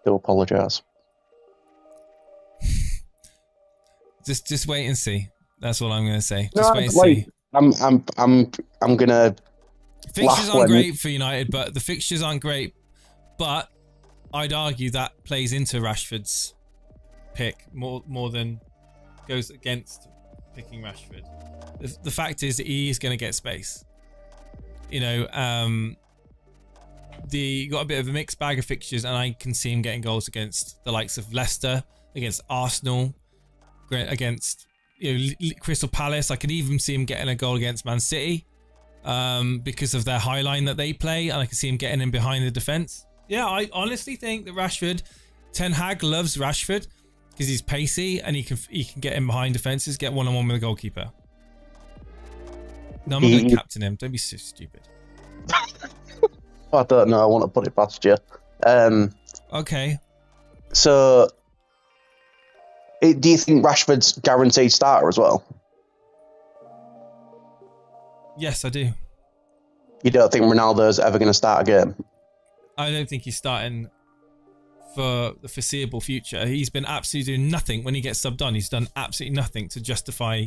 Do apologise. Just wait and see. That's all I'm going to say. No, just wait and see. I'm gonna. Fixtures aren't great for United, but the fixtures aren't great. But I'd argue that plays into Rashford's pick more than goes against picking Rashford. The fact is that he is going to get space. You got a bit of a mixed bag of fixtures, and I can see him getting goals against the likes of Leicester, against Arsenal, against Crystal Palace. I could even see him getting a goal against Man City because of their high line that they play, and I can see him getting in behind the defence. Yeah, I honestly think that Ten Hag loves Rashford because he's pacey and he can get in behind defences, get one-on-one with the goalkeeper. No, I'm not going to captain him. Don't be so stupid. I don't know. I want to put it past you. Okay. So, do you think Rashford's guaranteed starter as well? Yes, I do. You don't think Ronaldo's ever going to start a game? I don't think he's starting for the foreseeable future. He's been absolutely doing nothing when he gets subbed on. He's done absolutely nothing to justify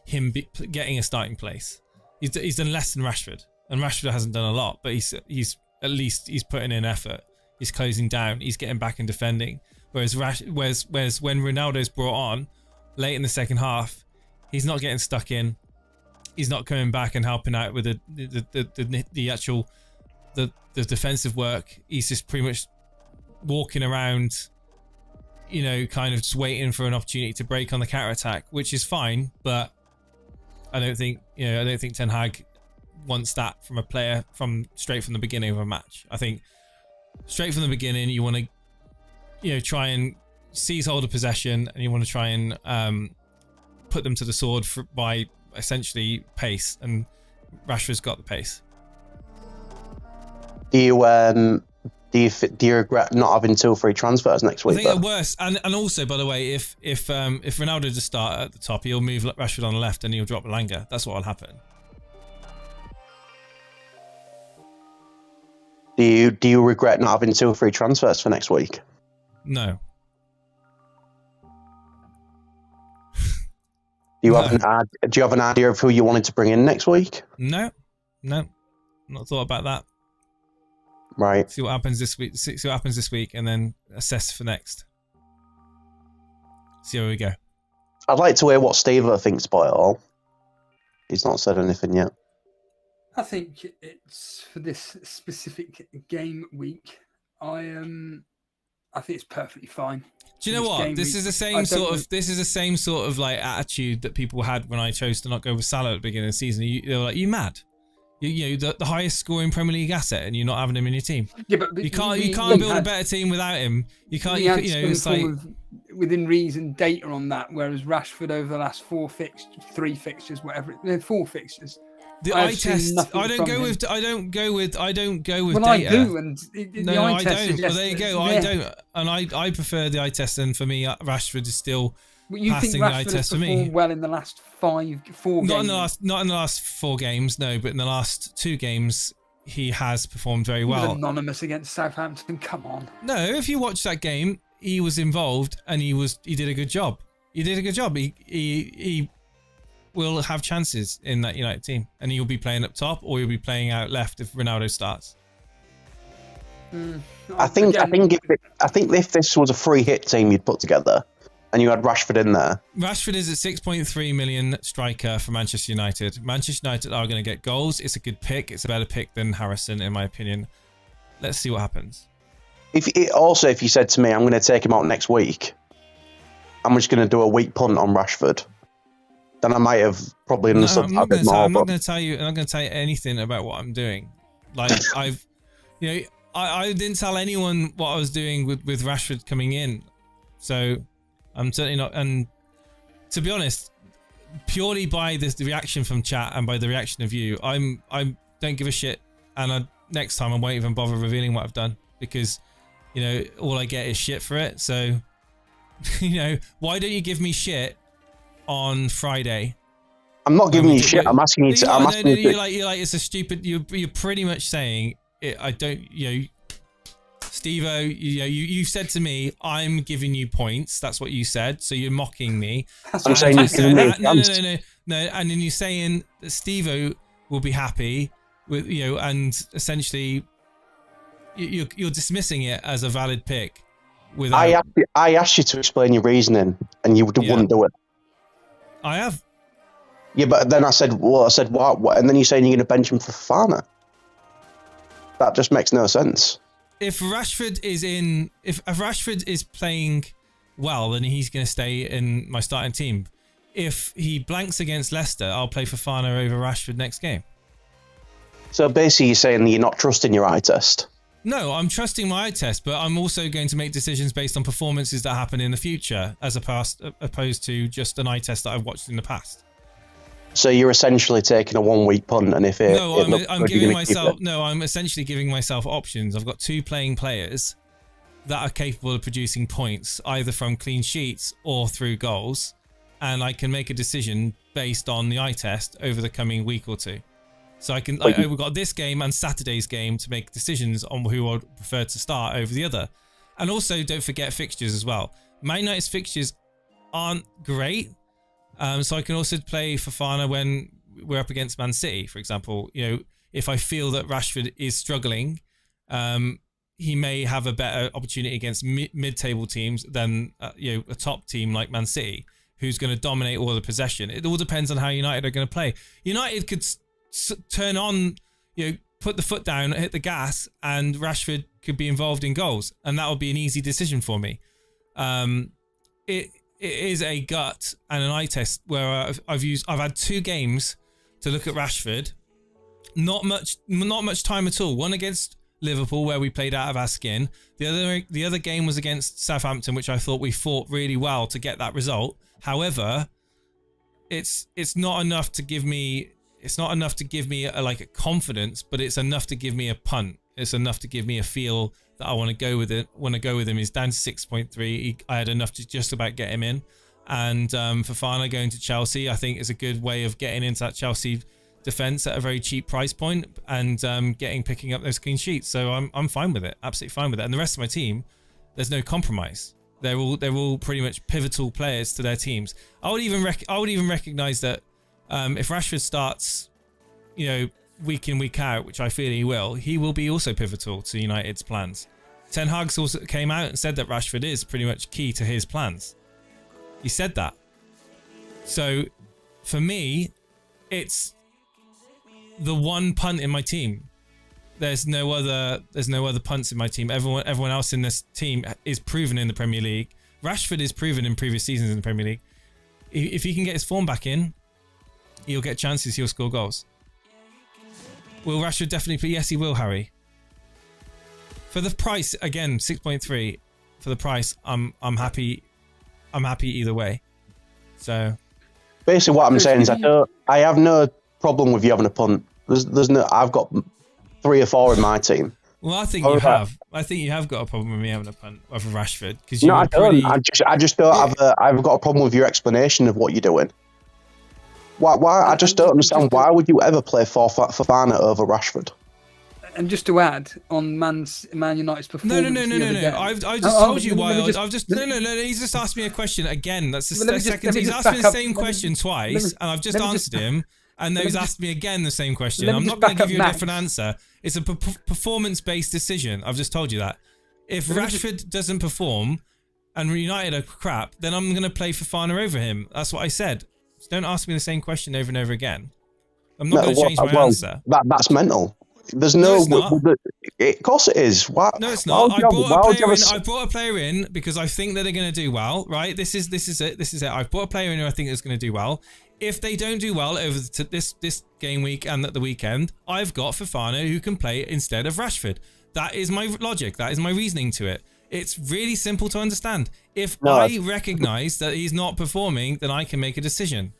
him getting a starting place. He's done less than Rashford, and Rashford hasn't done a lot, but he's at least he's putting in effort. He's closing down. He's getting back and defending. Whereas when Ronaldo's brought on late in the second half, he's not getting stuck in. He's not coming back and helping out with the actual defensive work. He's just pretty much walking around, kind of just waiting for an opportunity to break on the counter attack, which is fine. But I don't think Ten Hag wants that from a player straight from the beginning of a match. I think straight from the beginning you want to try and seize hold of possession, and you want to try and put them to the sword by essentially pace, and Rashford's got the pace. Do you regret not having 2 or 3 transfers next week? I think they're worse, and also, by the way, if Ronaldo just start at the top, he'll move Rashford on the left and he'll drop Elanga. That's what will happen. Do you regret not having 2 or 3 transfers for next week? No. Do you have an idea of who you wanted to bring in next week? No, not thought about that. Right. See what happens this week, and then assess for next. See how we go. I'd like to hear what Steve thinks about it all. He's not said anything yet. I think it's for this specific game week. I think it's perfectly fine. Do you know what? This is the same sort of like attitude that people had when I chose to not go with Salah at the beginning of the season. They were like, "You mad? The highest scoring Premier League asset, and you're not having him in your team. Yeah, but you can't build a better team without him. You can't. It's like within reason data on that. Whereas Rashford over the last 4 fixtures, whatever, 4 fixtures. The eye test. I don't go with well, data. I do, and no, I don't. Well, there you go. I don't, and I prefer the eye test. And for me, Rashford is still Well, you think passing the eye Rashford has test for me. performed well in the last four games? Not in the last 4 games, no, but in the last 2 games he has performed very He was well. anonymous against Southampton. Come on. No, if you watch that game, he was involved and he did a good job. He did a good job. He will have chances in that United team, and he'll be playing up top or he'll be playing out left if Ronaldo starts. I think if this was a free hit team you'd put together, and you had Rashford in there. Rashford is at 6.3 million striker for Manchester United. Manchester United are going to get goals. It's a good pick. It's a better pick than Harrison, in my opinion. Let's see what happens. If you said to me, I'm going to take him out next week, I'm just going to do a weak punt on Rashford, then I might have probably understood that a bit more. I'm not going to tell you anything about what I'm doing. Like I didn't tell anyone what I was doing with Rashford coming in. So I'm certainly not. And to be honest, purely by the reaction from chat and by the reaction of you, I don't give a shit. And next time I won't even bother revealing what I've done, because all I get is shit for it. So why don't you give me shit on Friday? I'm not giving you shit. I'm asking you to. You're like it's a stupid. You're pretty much saying it. I don't. Steve-O, you said to me, I'm giving you points. That's what you said. So you're mocking me. I'm saying you're giving me a chance. No. And then you're saying that Steve-O will be happy with and essentially you're dismissing it as a valid pick. I asked you to explain your reasoning, and you wouldn't do it. I have. Yeah, but then I said what? And then you're saying you're going to bench him for Fofana. That just makes no sense. If Rashford is playing well, then he's going to stay in my starting team. If he blanks against Leicester, I'll play Fofana over Rashford next game. So basically, you're saying that you're not trusting your eye test. No, I'm trusting my eye test, but I'm also going to make decisions based on performances that happen in the future, as opposed to just an eye test that I've watched in the past. So you're essentially taking a 1 week punt, and if I'm essentially giving myself options. I've got 2 playing players that are capable of producing points, either from clean sheets or through goals, and I can make a decision based on the eye test over the coming week or 2. So we've got this game and Saturday's game to make decisions on who I'd prefer to start over the other. And also, don't forget fixtures as well. Man United's fixtures aren't great. So I can also play Fofana when we're up against Man City, for example. If I feel that Rashford is struggling, he may have a better opportunity against mid-table teams than a top team like Man City, who's going to dominate all the possession. It all depends on how United are going to play. United could turn on, put the foot down, hit the gas, and Rashford could be involved in goals, and that would be an easy decision for me. It is a gut and an eye test where I've had 2 games to look at Rashford. Not much time at all. One against Liverpool, where we played out of our skin. The other game was against Southampton, which I thought we fought really well to get that result. However, it's not enough to give me a confidence, but it's enough to give me a punt. It's enough to give me a feel that I want to go with it. He's down to 6.3. I had enough to just about get him in. And Fofana going to Chelsea, I think, is a good way of getting into that Chelsea defence at a very cheap price point and picking up those clean sheets. So I'm fine with it, absolutely fine with it. And the rest of my team, there's no compromise. They're all pretty much pivotal players to their teams. I would even recognise that if Rashford starts, week in, week out, which I feel he will be also pivotal to United's plans. Ten Hag also came out and said that Rashford is pretty much key to his plans. He said that. So for me, it's the one punt in my team. There's no other punts in my team. Everyone else in this team is proven in the Premier League. Rashford is proven in previous seasons in the Premier League. If he can get his form back in, he'll get chances, he'll score goals. Will Rashford definitely play? Yes, he will, Harry. For the price, again, 6.3. For the price, I'm happy. I'm happy either way. So basically, what I'm saying is I have no problem with you having a punt. There's no. I've got 3 or 4 in my team. Well, I think All you right. have. I think you have got a problem with me having a punt over Rashford because No, I don't. I just don't have I've got a problem with your explanation of what you're doing. Why? I just don't understand. Why would you ever play Fofana over Rashford? And just to add on Man United's performance. No. I've just told you why. I've just no. He's just asked me a question again. That's the second. He's asked me the same question twice, and I've just answered him. And then he's asked me again the same question. I'm not going to give you a different answer. It's a performance-based decision. I've just told you that. If Rashford doesn't perform and United are crap, then I'm going to play Fofana over him. That's what I said. So don't ask me the same question over and over again. I'm not going to change my answer. That's mental. There's no. It's not. Of course it is. Why, no, it's not. I brought a player in because I think that they're going to do well. Right? This is it. I've brought a player in who I think is going to do well. If they don't do well over this game week and at the weekend, I've got Fofana who can play instead of Rashford. That is my logic. That is my reasoning to it. It's really simple to understand. If I recognise that he's not performing, then I can make a decision.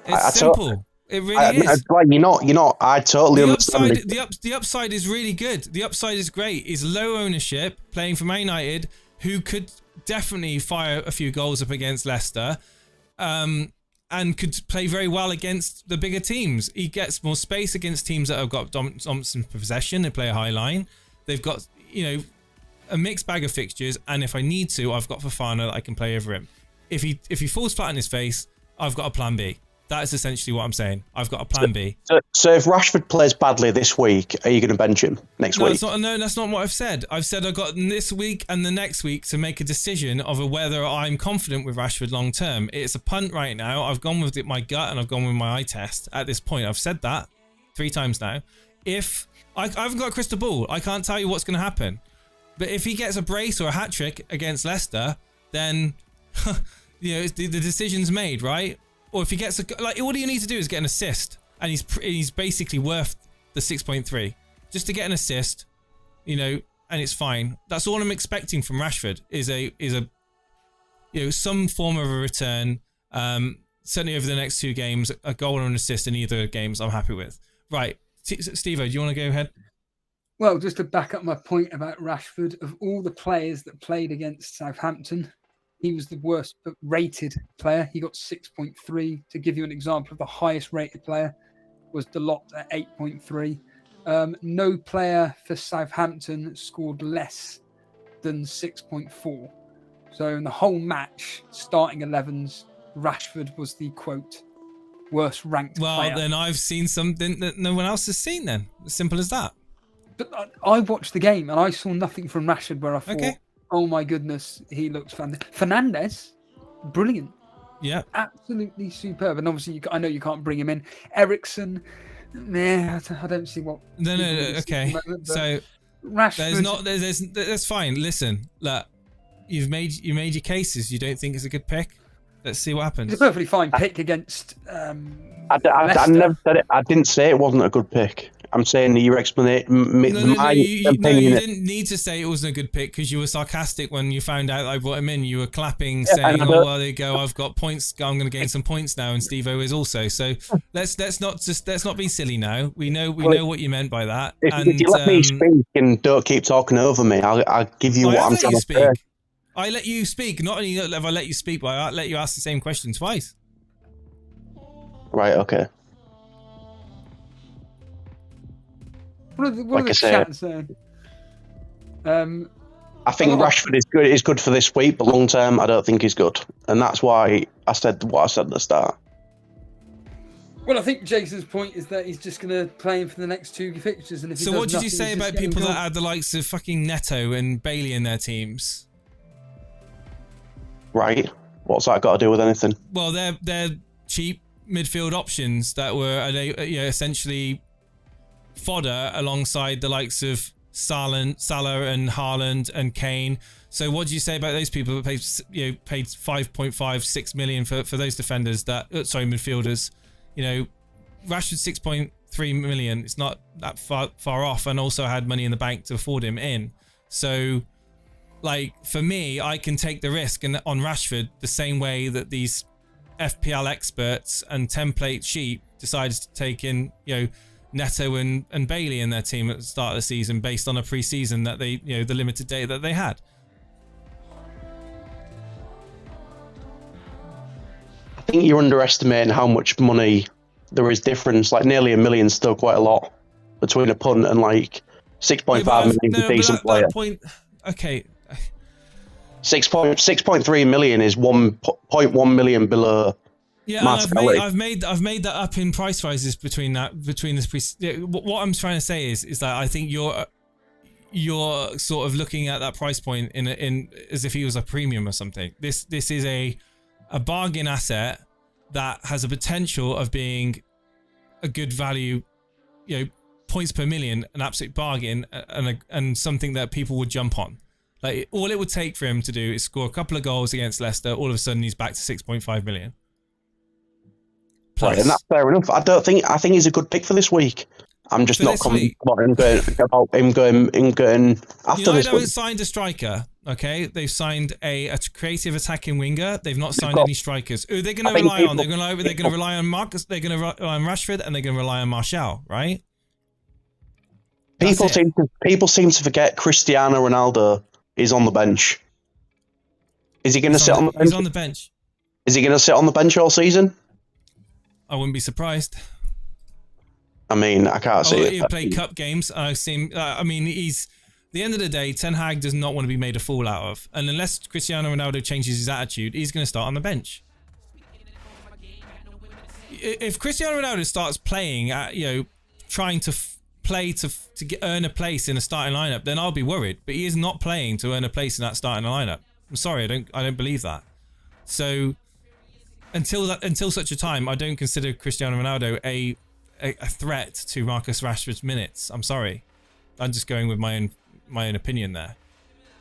It's simple. It really is. Like you're not. I totally understand. The upside is really good. The upside is great. He's low ownership, playing for Man United, who could definitely fire a few goals up against Leicester, and could play very well against the bigger teams. He gets more space against teams that have got dominant possession. They play a high line. They've got a mixed bag of fixtures, and if I need to, I've got Fofana that I can play over him. If he falls flat on his face, I've got a plan B. That is essentially what I'm saying. I've got a plan B. So if Rashford plays badly this week, are you going to bench him next week? That's not what I've said. I've said I've got this week and the next week to make a decision of whether I'm confident with Rashford long term. It's a punt right now. I've gone with my gut and I've gone with my eye test at this point. I've said that 3 times now. If I haven't got a crystal ball, I can't tell you what's going to happen. But if he gets a brace or a hat trick against Leicester, then the decision's made, right? Or if he gets all you need to do is get an assist, and he's basically worth the 6.3 just to get an assist, and it's fine. That's all I'm expecting from Rashford is some form of a return. Certainly over the next 2 games, a goal or an assist in either games, I'm happy with. Right, Steve-O, do you want to go ahead? Well, just to back up my point about Rashford, of all the players that played against Southampton, he was the worst rated player. He got 6.3. To give you an example of the highest rated player was Delot at 8.3. No player for Southampton scored less than 6.4. So in the whole match, starting 11s, Rashford was the, quote, worst ranked player. Well, then I've seen something that no one else has seen then. As simple as that. But I watched the game and I saw nothing from Rashford where I thought, oh my goodness, he looks fantastic. Fernandes, brilliant. Yeah. Absolutely superb. And obviously, I know you can't bring him in. Ericsson, I don't see what... No, okay. So, Rashford... That's fine. Listen, look, you made your cases. You don't think it's a good pick? Let's see what happens. It's a perfectly fine pick against I never said it. I didn't say it wasn't a good pick. I'm saying that your explanation. You didn't need to say it wasn't a good pick because you were sarcastic when you found out I brought him in. You were clapping, saying, "Oh, well, there you go. I've got points. I'm going to gain some points now." And Steve-O is also. So let's not be silly now. We know what you meant by that. If you let me speak and don't keep talking over me, I'll give you what I'm trying to say. I let you speak. Not only have I let you speak, but I let you ask the same question twice. Right. Okay. What are the chats saying? I think Rashford is good for this week, but long term, I don't think he's good, and that's why I said what I said at the start. Well, I think Jason's point is that he's just going to play him for the next 2 fixtures, and if he so, what did you say about people that had the likes of fucking Neto and Bailey in their teams? Right. What's that got to do with anything? Well, they're cheap midfield options that were essentially fodder alongside the likes of Salah and Haaland and Kane. So what do you say about those people that paid 5.56 million for those defenders midfielders? Rashford 6.3 million. It's not that far off, and also had money in the bank to afford him in. So for me, I can take the risk on Rashford the same way that these FPL experts and template sheep decided to take in Neto and Bailey in their team at the start of the season based on a pre-season that they, the limited data that they had. I think you're underestimating how much money there is difference. Like nearly $1 million is still quite a lot between a punt and like 6.5 million for a decent player. That point, okay. 6.3 million is 1.1 million below. Yeah, I've made that up in price rises between this. What I'm trying to say is that I think you're sort of looking at that price point in as if he was a premium or something. This is a bargain asset that has a potential of being a good value, points per million, an absolute bargain, and something that people would jump on. Like all it would take for him to do is score a couple of goals against Leicester. All of a sudden, he's back to 6.5 million. Right, and that's fair enough. I think he's a good pick for this week. I'm just not confident about him going after this week. Haven't signed a striker. Okay, they've signed a creative attacking winger. They've not signed any strikers. Who are they going to rely on? They're going to rely on Marcus. They're going to rely on Rashford, and they're going to rely on Martial. Right? People seem to forget Cristiano Ronaldo is on the bench. Is he going to sit on the bench? He's on the bench. Is he going to sit on the bench all season? I wouldn't be surprised. I mean, I can't see it. He'll play cup games. I've seen. He's. At the end of the day, Ten Hag does not want to be made a fool out of, and unless Cristiano Ronaldo changes his attitude, he's going to start on the bench. If Cristiano Ronaldo starts playing at, trying to play to earn a place in a starting lineup, then I'll be worried. But he is not playing to earn a place in that starting lineup. I'm sorry, I don't believe that. So until such a time, I don't consider Cristiano Ronaldo a threat to Marcus Rashford's minutes. I'm sorry. I'm just going with my own opinion there.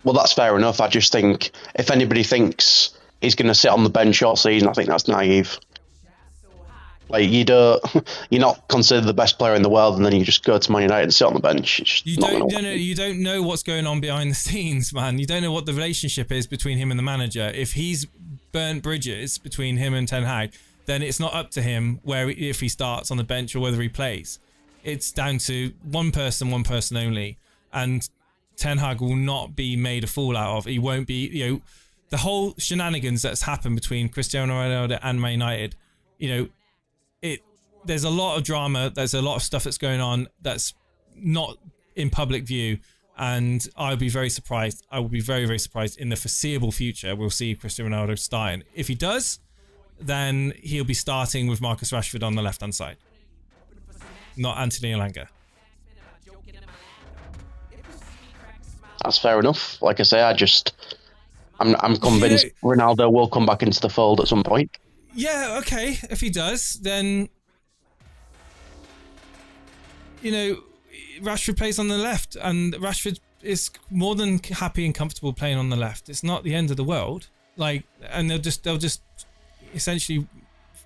Well, that's fair enough. I just think if anybody thinks he's going to sit on the bench all season, I think that's naive. Like you're not considered the best player in the world, and then you just go to Man United and sit on the bench. You don't know what's going on behind the scenes, man. You don't know what the relationship is between him and the manager. If he's burnt bridges between him and Ten Hag, then it's not up to him if he starts on the bench or whether he plays. It's down to one person only, and Ten Hag will not be made a fool out of. He won't be, the whole shenanigans that's happened between Cristiano Ronaldo and Man United, there's a lot of drama, there's a lot of stuff that's going on that's not in public view, and I'll be very surprised. I will be very, very surprised in the foreseeable future we'll see Cristiano Ronaldo starting. If he does, then he'll be starting with Marcus Rashford on the left-hand side, not Anthony Elanga. That's fair enough. Like I say, I'm convinced Ronaldo will come back into the fold at some point. Yeah, okay. If he does, then Rashford plays on the left, and Rashford is more than happy and comfortable playing on the left. It's not the end of the world. And they'll just essentially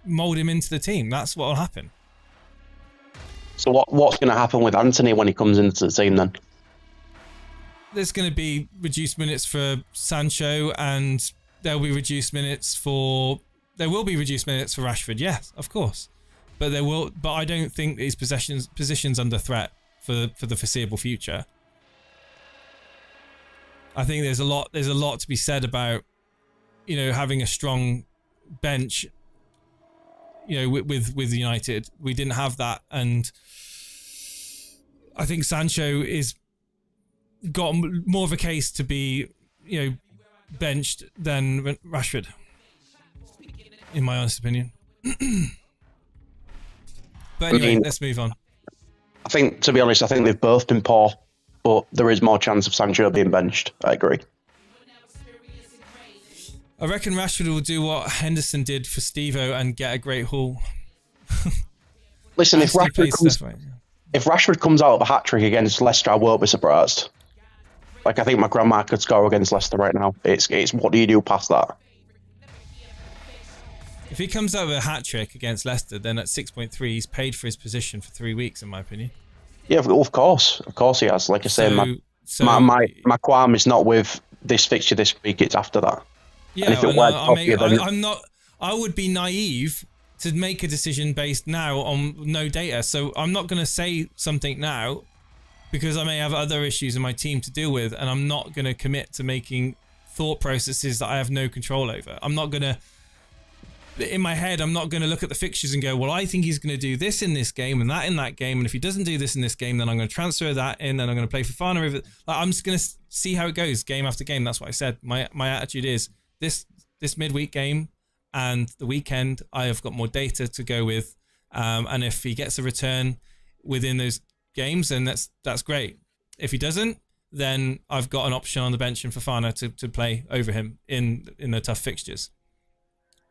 mold him into the team. That's what will happen. So what's going to happen with Anthony when he comes into the team then? There's going to be reduced minutes for Sancho, and there will be reduced minutes for Rashford. Yes, of course, but I don't think his position's under threat for the foreseeable future. I think there's a lot to be said about having a strong bench. With United, we didn't have that, and I think Sancho is got more of a case to be benched than Rashford, in my honest opinion. But anyway, let's move on. I think, to be honest, I think they've both been poor, but there is more chance of Sancho being benched. I agree. I reckon Rashford will do what Henderson did for Steve-O and get a great haul. Listen, if Rashford comes out of a hat-trick against Leicester, I won't be surprised. I think my grandma could score against Leicester right now. It's what do you do past that? If he comes out with a hat-trick against Leicester, then at 6.3, he's paid for his position for 3 weeks, in my opinion. Yeah, of course he has. Like I say, my qualm is not with this fixture this week; it's after that. Yeah, I would be naive to make a decision based now on no data. So I'm not going to say something now because I may have other issues in my team to deal with, and I'm not going to commit to making thought processes that I have no control over. I'm not going to, in my head, I'm not going to look at the fixtures and go, well, I think he's going to do this in this game and that in that game, and if he doesn't do this in this game, then I'm going to transfer that in, and I'm going to play Fofana over. Like, I'm just going to see how it goes game after game. That's what I said. My attitude is this midweek game and the weekend, I have got more data to go with, and if he gets a return within those games, then that's great. If he doesn't, then I've got an option on the bench in Fofana to play over him in the tough fixtures.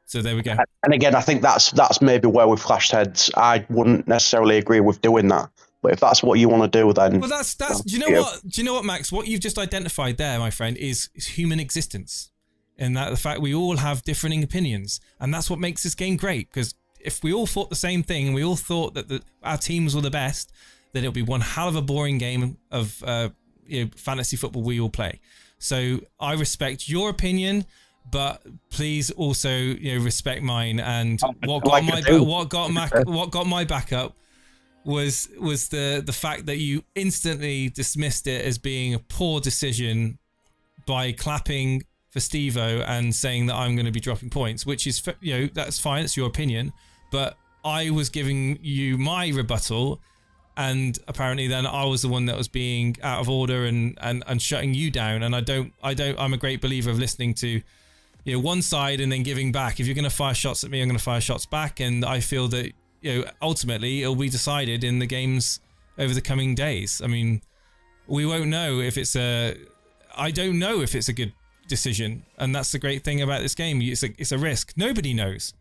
So there we go. And again, I think that's maybe where we've clashed heads. I wouldn't necessarily agree with doing that, but if that's what you want to do, then well, that's. Do you know what? Do you know what, Max? What you've just identified there, my friend, is human existence, and that the fact we all have differing opinions, and that's what makes this game great. Because if we all thought the same thing, and we all thought that our teams were the best, then it'll be one hell of a boring game of fantasy football we all play. So I respect your opinion, but please also respect mine. And what got my backup was the fact that you instantly dismissed it as being a poor decision by clapping for Steve-O and saying that I'm going to be dropping points, which is that's fine, it's your opinion, but I was giving you my rebuttal. And apparently then I was the one that was being out of order and shutting you down. And I'm a great believer of listening to, one side and then giving back. If you're going to fire shots at me, I'm going to fire shots back. And I feel that, ultimately it'll be decided in the games over the coming days. I mean, we won't know if I don't know if it's a good decision. And that's the great thing about this game. It's a risk. Nobody knows.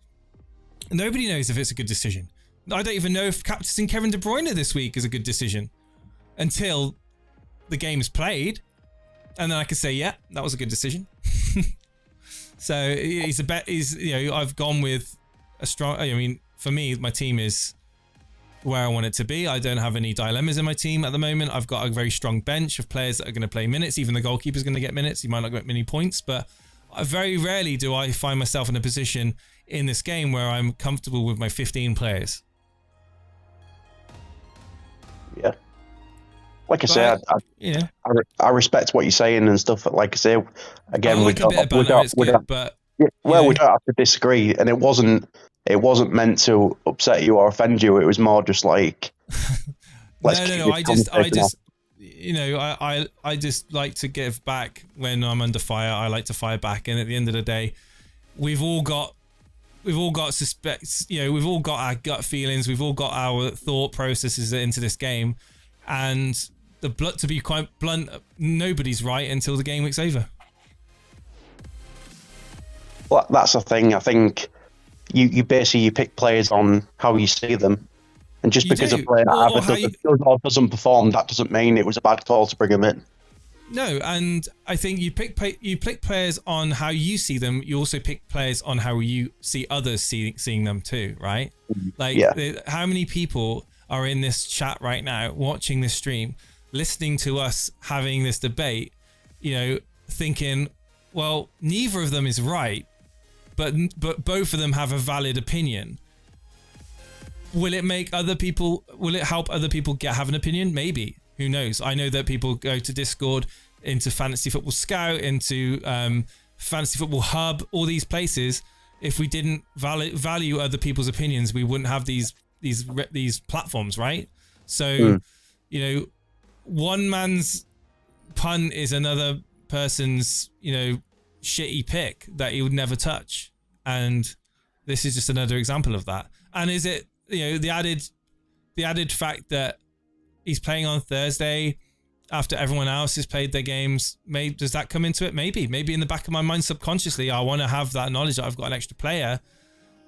Nobody knows if it's a good decision. I don't even know if captaining Kevin De Bruyne this week is a good decision until the game's played, and then I can say, yeah, that was a good decision. So he's a bet. I've gone with a strong. I mean, for me, my team is where I want it to be. I don't have any dilemmas in my team at the moment. I've got a very strong bench of players that are going to play minutes. Even the goalkeeper's going to get minutes. He might not get many points, but very rarely do I find myself in a position in this game where I'm comfortable with my 15 players. Yeah, like I say, I respect what you're saying and stuff. Like I say, again, we don't have to disagree, and it wasn't meant to upset you or offend you. It was more just like, no. I just like to give back when I'm under fire. I like to fire back, and at the end of the day, we've all got suspects, we've all got our gut feelings, we've all got our thought processes into this game, and to be quite blunt, nobody's right until the game week's over. Well, that's the thing. I think you basically pick players on how you see them, and just because a player doesn't perform, that doesn't mean it was a bad call to bring him in. No, and I think you pick players on how you see them. You also pick players on how you see others seeing them too, right? How many people are in this chat right now, watching this stream, listening to us having this debate, thinking, well, neither of them is right, but both of them have a valid opinion. Will it help other people have an opinion? Maybe. Who knows? I know that people go to Discord, into Fantasy Football Scout, into Fantasy Football Hub, all these places. If we didn't value other people's opinions, we wouldn't have these platforms, right? So, one man's pun is another person's, shitty pick that he would never touch. And this is just another example of that. And is it, the added fact that he's playing on Thursday after everyone else has played their games. Does that come into it? Maybe in the back of my mind subconsciously, I want to have that knowledge that I've got an extra player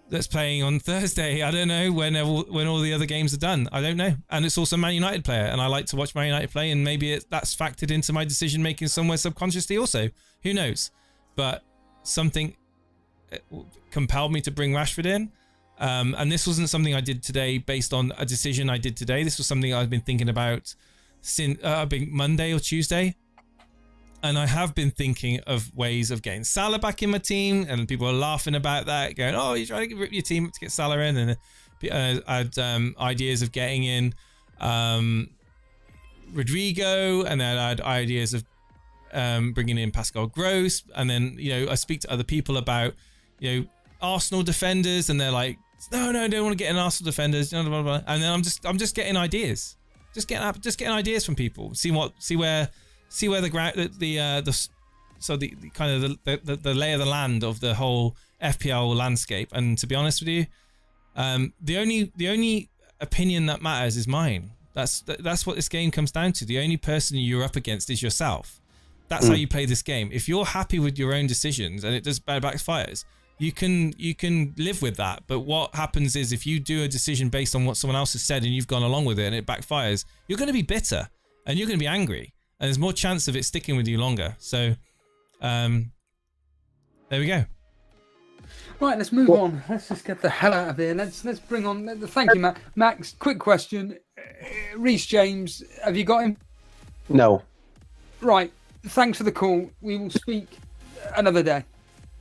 that's playing on Thursday. I don't know when all the other games are done. I don't know. And it's also a Man United player, and I like to watch Man United play, and maybe that's factored into my decision making somewhere subconsciously also. Who knows? But something compelled me to bring Rashford in. And this wasn't something I did today based on a decision I did today. This was something I've been thinking about since I think Monday or Tuesday. And I have been thinking of ways of getting Salah back in my team, and people are laughing about that, going, "Oh, you're trying to rip your team up to get Salah in." And I had ideas of getting in Rodrigo, and then I had ideas of bringing in Pascal Gross, and then I speak to other people about Arsenal defenders, and they're like, no, I don't want to get in Arsenal defenders, blah, blah, blah. And then I'm just getting ideas, just getting ideas from people, see where the ground the kind of the lay of the land of the whole FPL landscape. And to be honest with you, the only opinion that matters is mine. That's what this game comes down to. The only person you're up against is yourself. That's how you play this game. If you're happy with your own decisions and it does backfires, you can live with that. But what happens is, if you do a decision based on what someone else has said and you've gone along with it and it backfires, you're going to be bitter and you're going to be angry, and there's more chance of it sticking with you longer. So there we go. Right, let's move on. Let's just get the hell out of here. Let's bring on. Thank you, Matt. Max, quick question. Reece James, have you got him? No. Right. Thanks for the call. We will speak another day.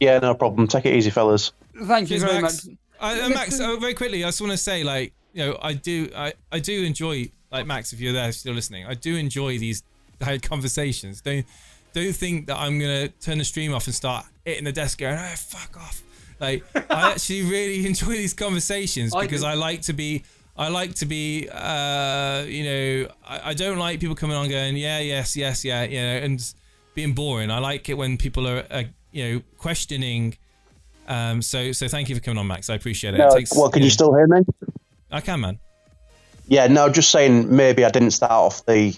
Yeah, no problem. Take it easy, fellas. Thank you very Max. much. Max, very quickly, I just want to say, I do enjoy, Max, if you're there still listening, I do enjoy these conversations. Don't think that I'm gonna turn the stream off and start hitting the desk going, "Oh, fuck off." I actually really enjoy these conversations because I like to be, I don't like people coming on going, yeah, yes, yeah, and being boring. I like it when people are questioning. So thank you for coming on, Max. I appreciate it. Can you still hear me? I can, man. Yeah, no, just saying, maybe I didn't start off the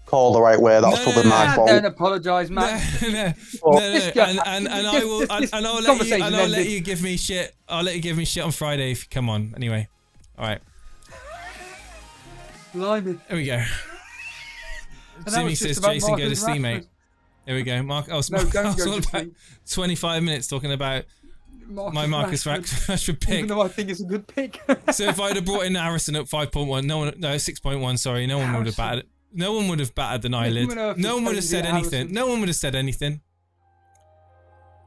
call the right way. That's probably my fault. Don't apologise, Max. No. And I'll let you give me shit. I'll let you give me shit on Friday if you come on. Anyway, all right. Blimey. There we go. Simi says, "Jason, go to sleep, mate." There we go. Mark. I was on about 25 minutes talking about my Marcus Rashford pick. Even though I think it's a good pick. So if I'd have brought in Harrison at 5.1, 6.1. Sorry, no one would have batted. No one would have batted an eyelid. No one would have said anything. No one would have said anything.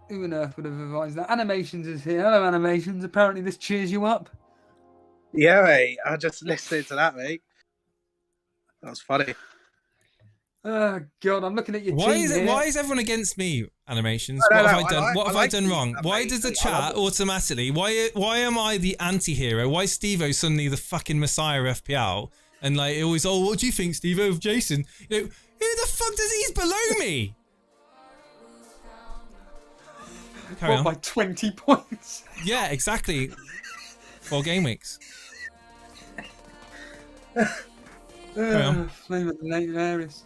Who on earth would have advised that? Animations is here. Hello, Animations. Apparently this cheers you up. Yeah, mate. I just listened to that, mate. That was funny. Oh God, I'm looking at your Why team is it? here. Why is everyone against me? Animations. No, what no, have I done? What have I done wrong? Why does the mate. chat automatically? Why am I the anti-hero? Why is Steve-O suddenly the fucking messiah of FPL? And it always, what do you think, Steve-O, of Jason? Who the fuck he's below me? Carry on. By 20 points. Yeah, exactly. 4 game weeks. Carry on. Flame of the late Aries.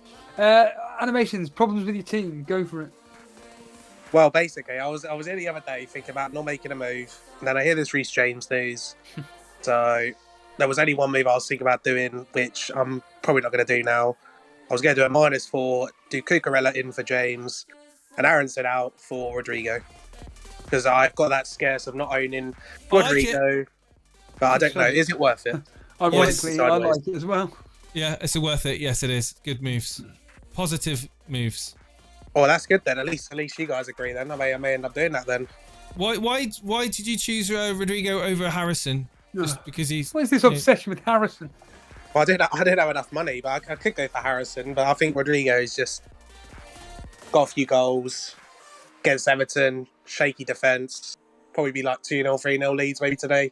Animations, problems with your team. Go for it. Well, basically, I was here the other day thinking about not making a move, and then I hear this Reece James news. So there was only one move I was thinking about doing, which I'm probably not going to do now. I was going to do a -4, do Cucurella in for James, and Aronson out for Rodrigo, because I've got that scarce of not owning Rodrigo. But I don't know, is it worth it? Ironically, I like it as well. Yeah, it's worth it. Yes, it is. Good moves. Positive moves. Oh, that's good then. At least you guys agree then. I may end up doing that then. Why did you choose Rodrigo over Harrison? Just because he's... What is this obsession with Harrison? Well, I didn't have enough money, but I could go for Harrison. But I think Rodrigo's just got a few goals against Everton, shaky defence. Probably be like 2-0, 3-0 leads maybe today,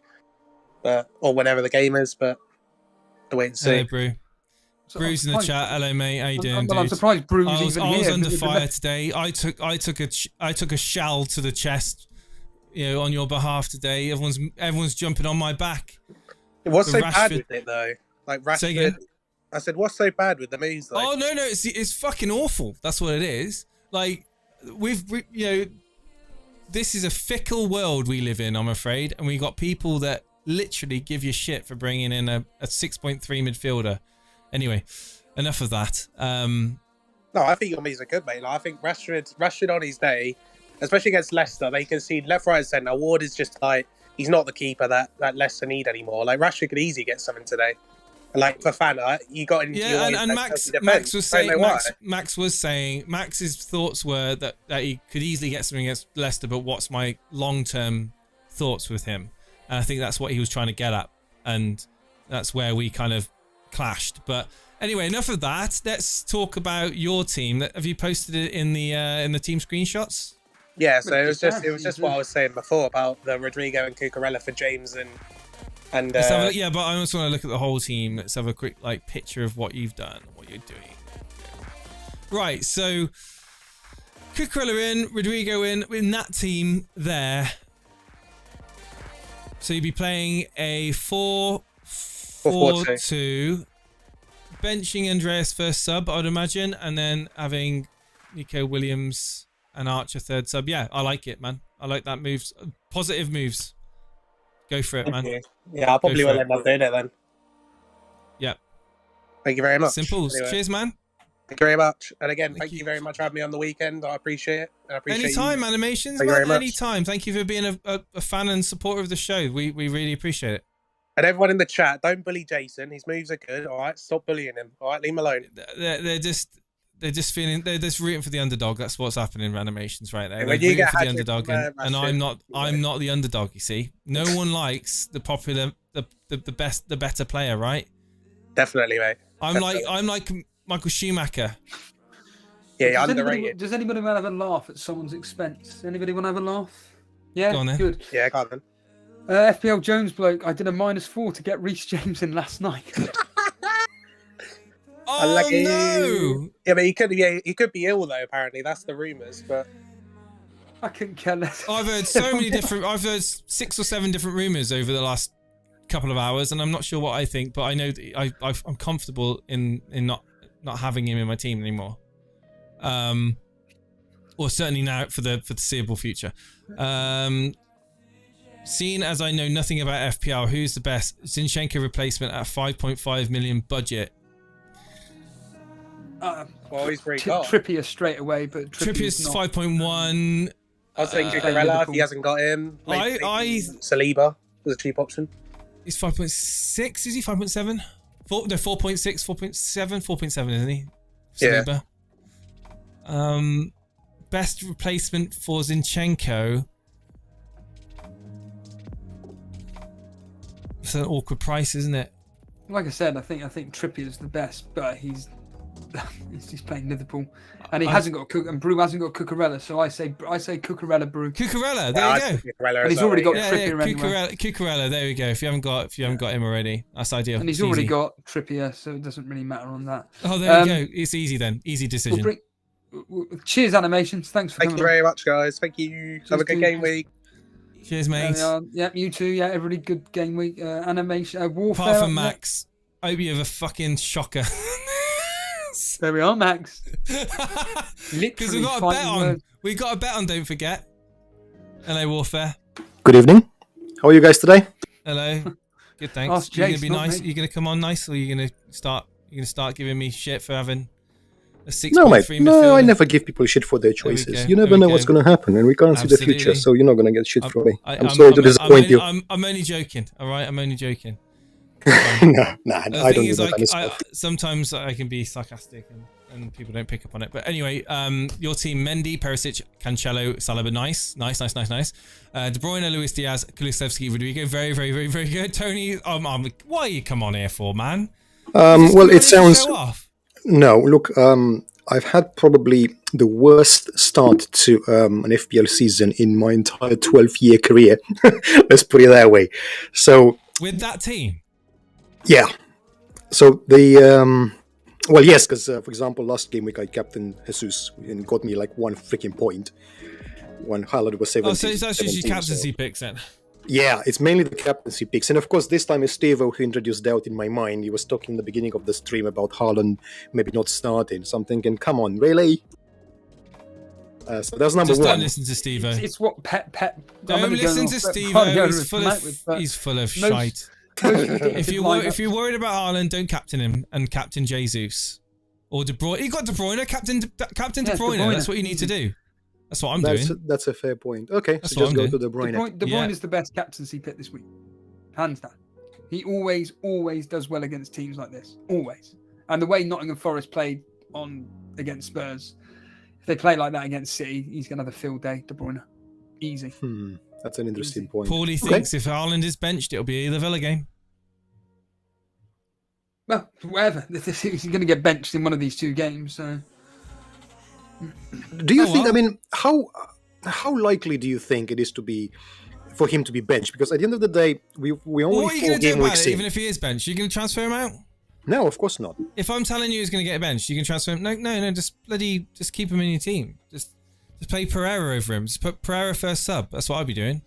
or whenever the game is. But the wait and see. Hello, Brew. Brew's in the chat. Hello, mate. How you doing, dude? I'm surprised Brew's I was here. under fire today. I took a shell to the chest, on your behalf today. Everyone's jumping on my back. What's so bad with it though? Like Rashford. Say again? I said, what's so bad with the moves? Like? Oh no, it's fucking awful. That's what it is. Like this is a fickle world we live in, I'm afraid, and we got people that literally give you shit for bringing in a 6.3 midfielder. Anyway, enough of that. No, I think your moves are good, mate. Like, I think Rashford on his day, especially against Leicester, they concede left, right, and centre. Ward is just he's not the keeper that Leicester need anymore. Like Rashford could easily get something today. Like for Fana, you got into Yeah, your and Max was saying Max's thoughts were that he could easily get something against Leicester, but what's my long-term thoughts with him? And I think that's what he was trying to get at, and that's where we kind of clashed. But anyway, enough of that. Let's talk about your team. Have you posted it in the team screenshots? Yeah, so it was just what I was saying before about the Rodrigo and Cucurella for James and yeah, but I also want to look at the whole team. Let's have a quick picture of what you've done, what you're doing. Right, so Cucurella in, Rodrigo in that team there. So you'd be playing a 4-4-2, benching Andreas first sub, I'd imagine, and then having Nico Williams and Archer third sub. Yeah, I like it, man. I like that moves. Positive moves. Go for it, man. Yeah, I probably will end up doing it then. Yeah. Thank you very much. Simple. Anyway. Cheers, man. Thank you very much. And again, thank you very much for having me on the weekend. I appreciate it. I appreciate Anytime, Animations, man. Anytime. Thank you for being a fan and supporter of the show. We really appreciate it. And everyone in the chat, don't bully Jason. His moves are good. All right, stop bullying him. All right, leave him alone. They're just rooting for the underdog. That's what's happening in Animations right there. They're rooting for the underdog, and I'm not the underdog. You see, no one likes the popular, the better player, right? Definitely, mate. I'm like Michael Schumacher. Yeah, underrated. Does anybody want to have a laugh at someone's expense? Anybody want to have a laugh? Yeah, go on, then. Good. Yeah, go on then. FPL Jones bloke, I did a -4 to get Reece James in last night. Oh no! Yeah, but he could be ill though. Apparently, that's the rumours. But I couldn't care less. I've heard I've heard 6 or 7 different rumours over the last couple of hours, and I'm not sure what I think. But I know that I'm comfortable in not having him in my team anymore. Or certainly now for the foreseeable future. Seeing as I know nothing about FPL, who's the best Zinchenko replacement at 5.5 million budget? Well, he's pretty good. Trippier straight away, but Trippier's 5.1. I was saying Cucurella if he hasn't got him. Maybe Saliba was a cheap option. He's 5.6, is he? 5.7? 4.6, 4.7, 4.7, isn't he? Saliba. Yeah. Best replacement for Zinchenko. It's an awkward price, isn't it? Like I said, I think Trippier's the best, but he's playing Liverpool, and he hasn't got and Brew hasn't got Cucurella, so I say Cucurella, Brew. Cucurella, there you go. And he's already got Trippier anyway. Cucurella, there we go. If you haven't got him already, that's ideal. And he's already got Trippier, so it doesn't really matter on that. Oh, there you go. It's easy then. Easy decision. Cheers, Animations. Thanks for coming. Thank you very much, guys. Thank you. Have a good game week. Cheers, mate. Yeah, you too. Yeah, every good game week. Animation, Warfare. Apart from Max, I hope you have a fucking shocker. There we are, Max. Because we got a bet on. We got a bet on. Don't forget. Hello, Warfare. Good evening. How are you guys today? Hello. Good, thanks. You're gonna be nice. You're gonna come on nice, or you're gonna start giving me shit for having a 6.3 midfielder? No, I never give people shit for their choices. You never know what's going to happen, and we can't see the future, so you're not going to get shit from me. I'm sorry to disappoint you. I'm only joking, all right? I'm only joking. No, I don't do that. Sometimes I can be sarcastic and people don't pick up on it. But anyway, your team: Mendy, Perisic, Cancelo, Salah. Nice. De Bruyne, Luis Diaz, Kulusevski, Rodrigo. Very, very, very, very good. Tony, why you come on here for, man? Well, it sounds. No, look, I've had probably the worst start to an FPL season in my entire 12-year career. Let's put it that way. So with that team. Yeah. So the well, yes, because for example, last game week I captained Jesus and got me like 1 freaking point when Haaland was 17. Oh, so that's just your captaincy picks then? Yeah, it's mainly the captaincy picks, and of course this time it's Stevo who introduced doubt in my mind. He was talking in the beginning of the stream about Haaland maybe not starting. So I'm thinking, come on, really? So that's number one. Don't listen to Stevo. It's what Pep. Don't listen to Stevo. He's full of shite. If you're worried about Haaland, don't captain him and captain Jesus or De Bruyne. You got De Bruyne, captain De Bruyne. That's what you need to do. That's what I'm doing. That's a fair point. Okay, that's so just go to De Bruyne. De Bruyne is the best captaincy pick this week, hands down. He always does well against teams like this. Always. And the way Nottingham Forest played against Spurs, if they play like that against City, he's going to have a field day, De Bruyne. Easy. That's an interesting point. Paulie thinks if Haaland is benched, it'll be the Villa game. Well, whatever. He's going to get benched in one of these two games. So. Do you think? I mean, how likely do you think it is for him to be benched? Because at the end of the day, we only what are you 4 going to do game about weeks it, in. even if he is benched? You going to transfer him out? No, of course not. If I'm telling you he's going to get benched, you can transfer him. No. Just keep him in your team. Just play Pereira over him. Just put Pereira first sub. That's what I'd be doing.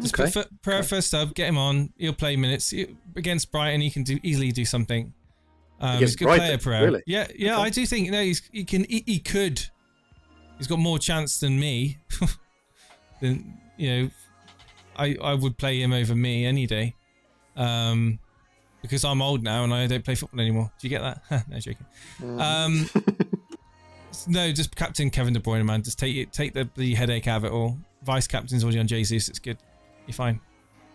Just put Pereira first sub. Get him on. He'll play minutes against Brighton. He can heasily do something. He's a good player, Pereira. Really? Yeah. Okay. I do think he could. He's got more chance than me. Then I would play him over me any day. Because I'm old now and I don't play football anymore. Do you get that? No, joking. No, just captain Kevin De Bruyne, man. Just take the headache out of it all. Vice captain's already on Jesus. It's good. You're fine.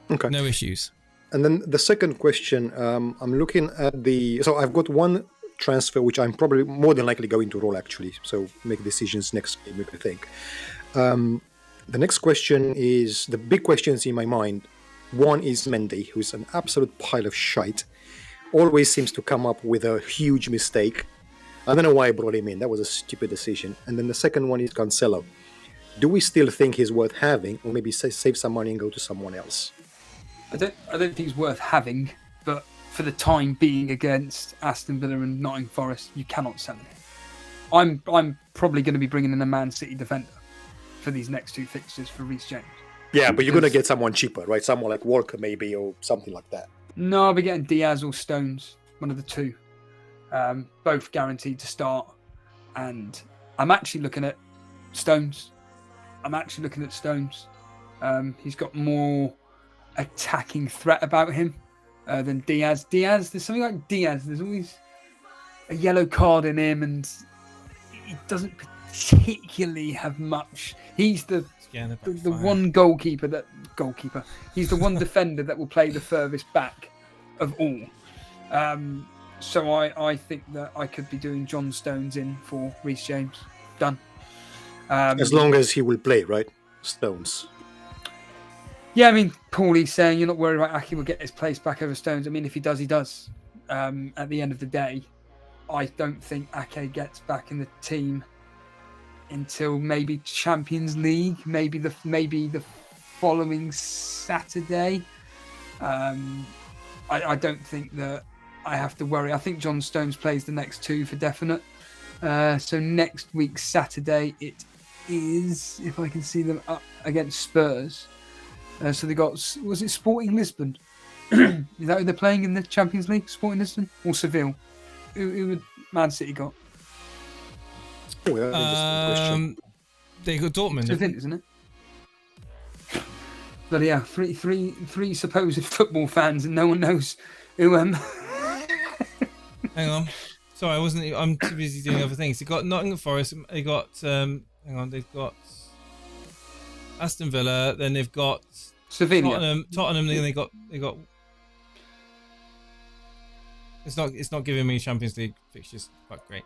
Okay. No issues. And then the second question, I'm looking at so I've got one transfer which I'm probably more than likely going to roll actually. So make decisions next game, I think. The next question is the big questions in my mind. One is Mendy, who's an absolute pile of shite. Always seems to come up with a huge mistake. I don't know why I brought him in. That was a stupid decision. And then the second one is Cancelo. Do we still think he's worth having, or maybe save some money and go to someone else? I don't think he's worth having, but for the time being against Aston Villa and Nottingham Forest, you cannot sell him. I'm probably going to be bringing in a Man City defender for these next two fixtures for Reece James. Yeah, but you're going to get someone cheaper, right? Someone like Walker maybe, or something like that. No, I'll be getting Diaz or Stones, one of the two. Both guaranteed to start. And I'm actually looking at Stones. He's got more attacking threat about him than Diaz. There's something like Diaz. There's always a yellow card in him and he doesn't particularly have much. He's the one goalkeeper. He's the one defender that will play the furthest back of all. So I think that I could be doing John Stones in for Reece James. Done. As long as he will play, right? Stones. Yeah, I mean, Paulie's saying you're not worried about Ake will get his place back over Stones. I mean, if he does, he does. At the end of the day, I don't think Ake gets back in the team until maybe Champions League, maybe the following Saturday. I don't think that I have to worry. I think John Stones plays the next two for definite. So next week Saturday it is, if I can see them up against Spurs. So they got, was it Sporting Lisbon? Is that who they're playing in the Champions League? Sporting Lisbon or Seville? Who would Man City got? Oh, yeah, they got Dortmund. Seville, isn't it? But yeah, three supposed football fans, and no one knows who. Hang on, sorry, I'm too busy doing other things. They got Nottingham Forest. They got they've got Aston Villa. Then they've got Sevilla. Tottenham. Then they got. It's not giving me Champions League fixtures. Quite great.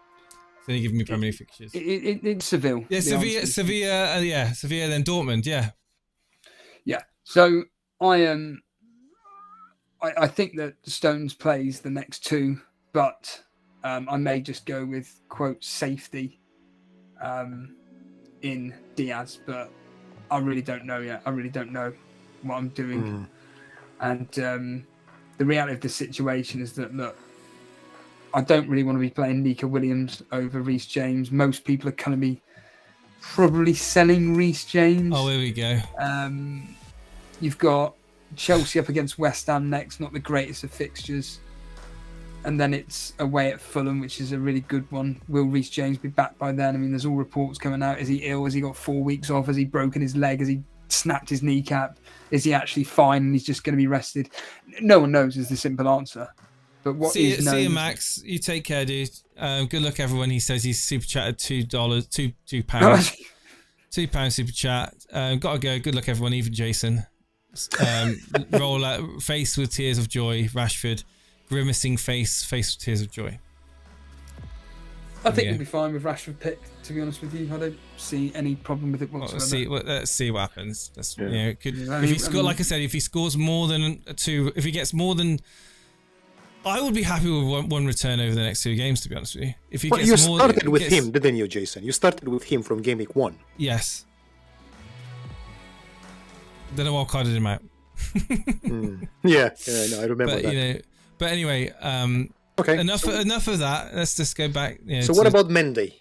It's only giving me Premier League fixtures. It's Seville. Yeah, Sevilla. Sevilla. Then Dortmund. Yeah. Yeah. So I think that Stones plays the next two, but I may just go with quote safety in Diaz, but I really don't know yet. I really don't know what I'm doing. And the reality of the situation is that, look, I don't really want to be playing Nico Williams over Reece James. Most people are going to be probably selling Reece James. Oh, here we go. You've got Chelsea up against West Ham next, not the greatest of fixtures. And then it's away at Fulham, which is a really good one. Will Reece James be back by then? I mean, there's all reports coming out. Is he ill? Has he got 4 weeks off? Has he broken his leg? Has he snapped his kneecap? Is he actually fine and he's just going to be rested? No one knows is the simple answer. But what is known... See you, Max. You take care, dude. Good luck, everyone. He says he's super chatted £2, £2. £2 super chat. Gotta go. Good luck, everyone. Even Jason. roll out, face with tears of joy. Rashford, grimacing face with tears of joy. I think we'll be fine with Rashford pick. To be honest with you, I don't see any problem with it whatsoever. Let's see what happens. Like I said, if he scores more than 2, if he gets more than, I would be happy with one return over the next 2 games. To be honest with you, if he gets more, started with him, didn't you, Jason? You started with him from game week 1. Yes. Then I wildcarded him out. Yeah, no, I remember that. But anyway, okay. Enough of that. Let's just go back. So what about Mendy?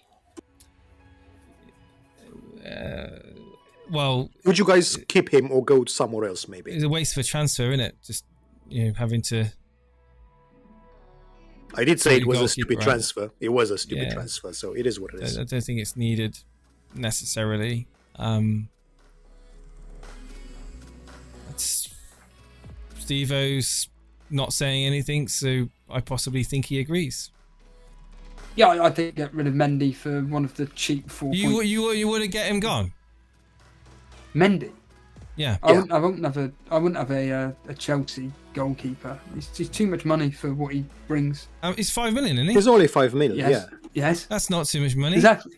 Well, would you guys keep him or go somewhere else? Maybe it's a waste of a transfer, isn't it? Just having to. I did say it was a stupid transfer. It was a stupid transfer, so it is what it is. I don't think it's needed necessarily. Steve-O's not saying anything, so I possibly think he agrees. Yeah, I think get rid of Mendy for one of the cheap 4 points. You want to get him gone? Mendy? Yeah. I wouldn't have a Chelsea goalkeeper. It's too much money for what he brings. It's 5 million, isn't he? It's only 5 million. Yes. Yeah. Yes. That's not too much money. Exactly.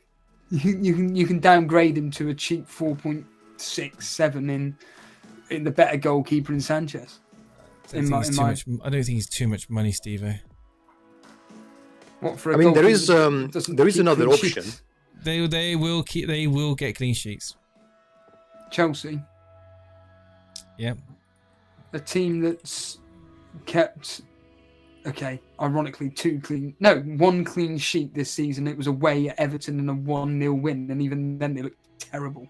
You can downgrade him to a cheap 4.6, 7 in the better goalkeeper in Sanchez. I don't think he's too much money, Steve-O. What for? There is another option. They will get clean sheets. Chelsea. Yep. A team that's kept, ironically, 1 clean sheet this season. It was away at Everton and a 1-0 win, and even then they looked terrible.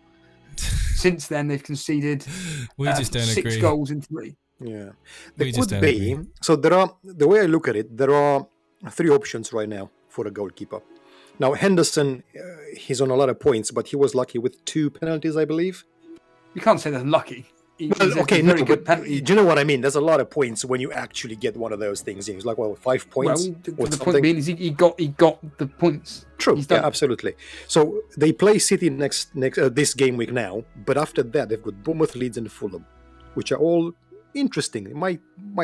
Since then, they've conceded we just don't 6 agree. goals in 3. Yeah, there could be. So the way I look at it, there are 3 options right now for a goalkeeper. Now Henderson, he's on a lot of points, but he was lucky with 2 penalties, I believe. You can't say they're lucky. Good penalty. Do you know what I mean? There's a lot of points when you actually get one of those things. It's like 5 points. Well, the point being is he got the points. True. Yeah, absolutely. So they play City next this game week now, but after that they've got Bournemouth, Leeds, and Fulham, which are all interesting. It might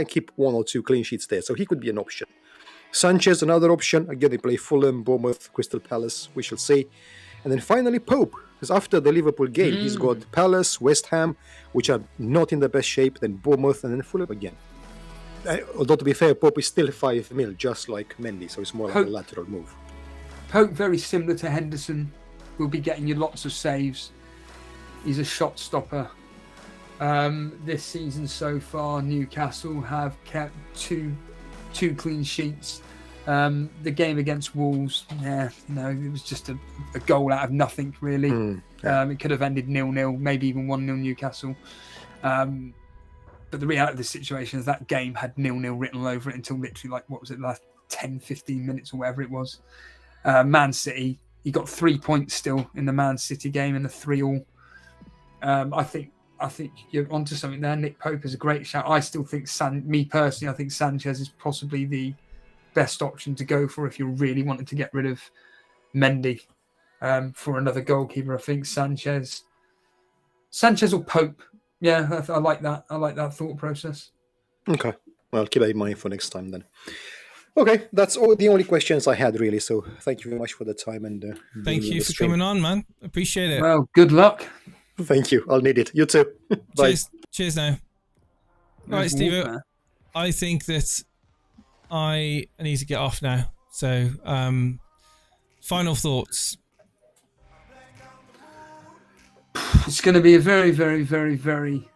keep 1 or 2 clean sheets there, so he could be an option. Sanchez, another option. Again, they play Fulham, Bournemouth, Crystal Palace. We shall see. And then finally Pope, because after the Liverpool game, he's got Palace, West Ham, which are not in the best shape, then Bournemouth, and then Fulham again. Although, to be fair, Pope is still 5 mil, just like Mendy, so it's more like a lateral move. Pope, very similar to Henderson, will be getting you lots of saves. He's a shot stopper. This season so far, Newcastle have kept two clean sheets. The game against Wolves, it was just a goal out of nothing, really. It could have ended 0-0, maybe even 1-0 Newcastle. But the reality of the situation is that game had 0-0 written all over it until literally, last 10, 15 minutes or whatever it was. Man City, he got 3 points still in the Man City game and a 3-3. I think you're onto something there. Nick Pope is a great shout. I still think, I think Sanchez is possibly the best option to go for if you're really wanting to get rid of Mendy for another goalkeeper. I think Sanchez or Pope. Yeah, I like that. I like that thought process. Okay, well, I'll keep that in mind for next time then. Okay, that's the only questions I had, really. So thank you very much for the time and thank you for coming on, man. Appreciate it. Well, good luck. Thank you. I'll need it. You too. Bye. Cheers now. All right, Steve. I think that I need to get off now. So, final thoughts. It's going to be a very, very, very, very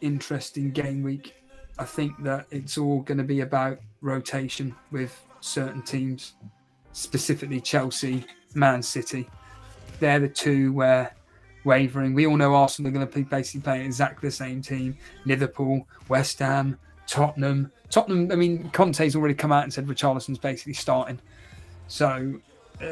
interesting game week. I think that it's all going to be about rotation with certain teams, specifically Chelsea, Man City. They're the 2 where wavering. We all know Arsenal are going to be basically playing exactly the same team. Liverpool, West Ham, Tottenham. I mean, Conte's already come out and said Richarlison's basically starting. So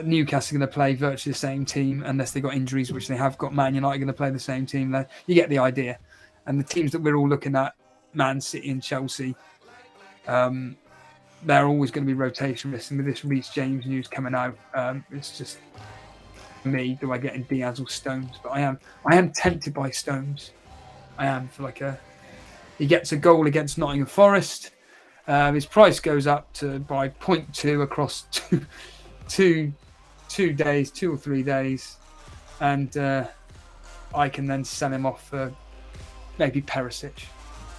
Newcastle are going to play virtually the same team unless they got injuries, which they have got. Man United are going to play the same team. You get the idea. And the teams that we're all looking at, Man City and Chelsea, they're always going to be rotation risks. And with this Reece James news coming out, it's just me. Do I get in Diaz or Stones? But I am tempted by Stones. I am for he gets a goal against Nottingham Forest. His price goes up by 0.2 across two days, 2 or 3 days, and I can then sell him off for maybe Perisic.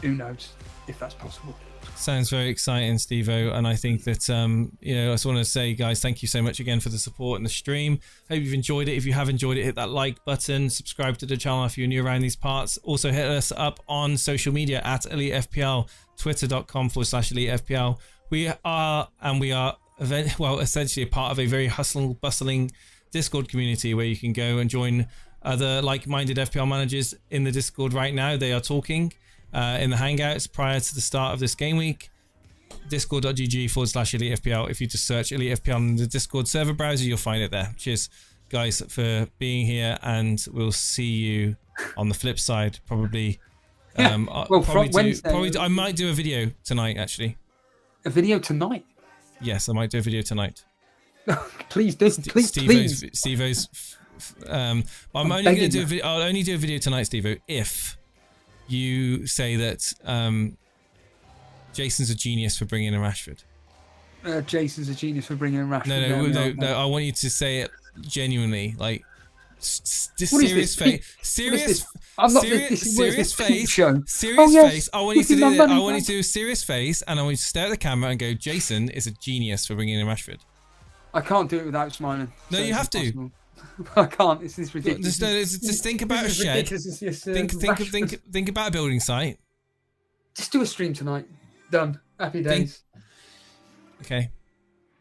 Who knows if that's possible. Sounds very exciting, Steve-O, and I think that I just want to say, guys, thank you so much again for the support in the stream. Hope you've enjoyed it. If you have enjoyed it, hit that like button, subscribe to the channel if you're new around these parts. Also hit us up on social media at EliteFPL, twitter.com/EliteFPL. We are essentially a part of a very bustling Discord community where you can go and join other like-minded FPL managers in the Discord right now. They are talking in the Hangouts prior to the start of this game week. Discord.gg/EliteFPL. If you just search EliteFPL in the Discord server browser, you'll find it there. Cheers, guys, for being here, and we'll see you on the flip side. Probably. I might do a video tonight, actually. A video tonight? Yes, I might do a video tonight. Please do. Please. Steve-O's. I'm only going to do a video. I'll only do a video tonight, Steve-O, if you say that Jason's a genius for bringing in Rashford. Jason's a genius for bringing in Rashford. No. I want you to say it genuinely, like serious face. Serious. I'm not. Serious face. Show. Serious face. I want you to do that. I want you to do a serious face, and I want you to stare at the camera and go, "Jason is a genius for bringing in Rashford." I can't do it without smiling. No, you have to. I can't. This is ridiculous. Just think about a shed. Think about a building site. Just do a stream tonight. Done. Happy days. Okay.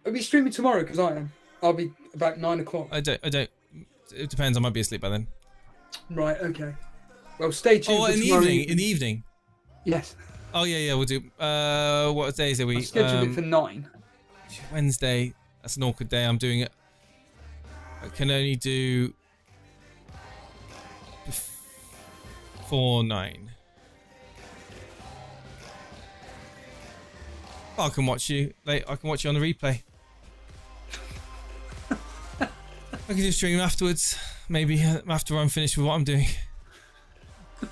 I'll be streaming tomorrow because I am. I'll be about 9 o'clock. I don't. It depends. I might be asleep by then. Right. Okay. Well, stay tuned. Oh, in the evening. In the evening. Yes. Oh yeah. We'll do. What day is it? I scheduled it for 9. Wednesday. That's an awkward day. I'm doing it. I can only do before 9. I can watch you. I can watch you on the replay. I can do a stream afterwards. Maybe after I'm finished with what I'm doing.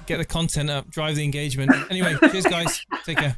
Get the content up. Drive the engagement. Anyway, cheers, guys. Take care.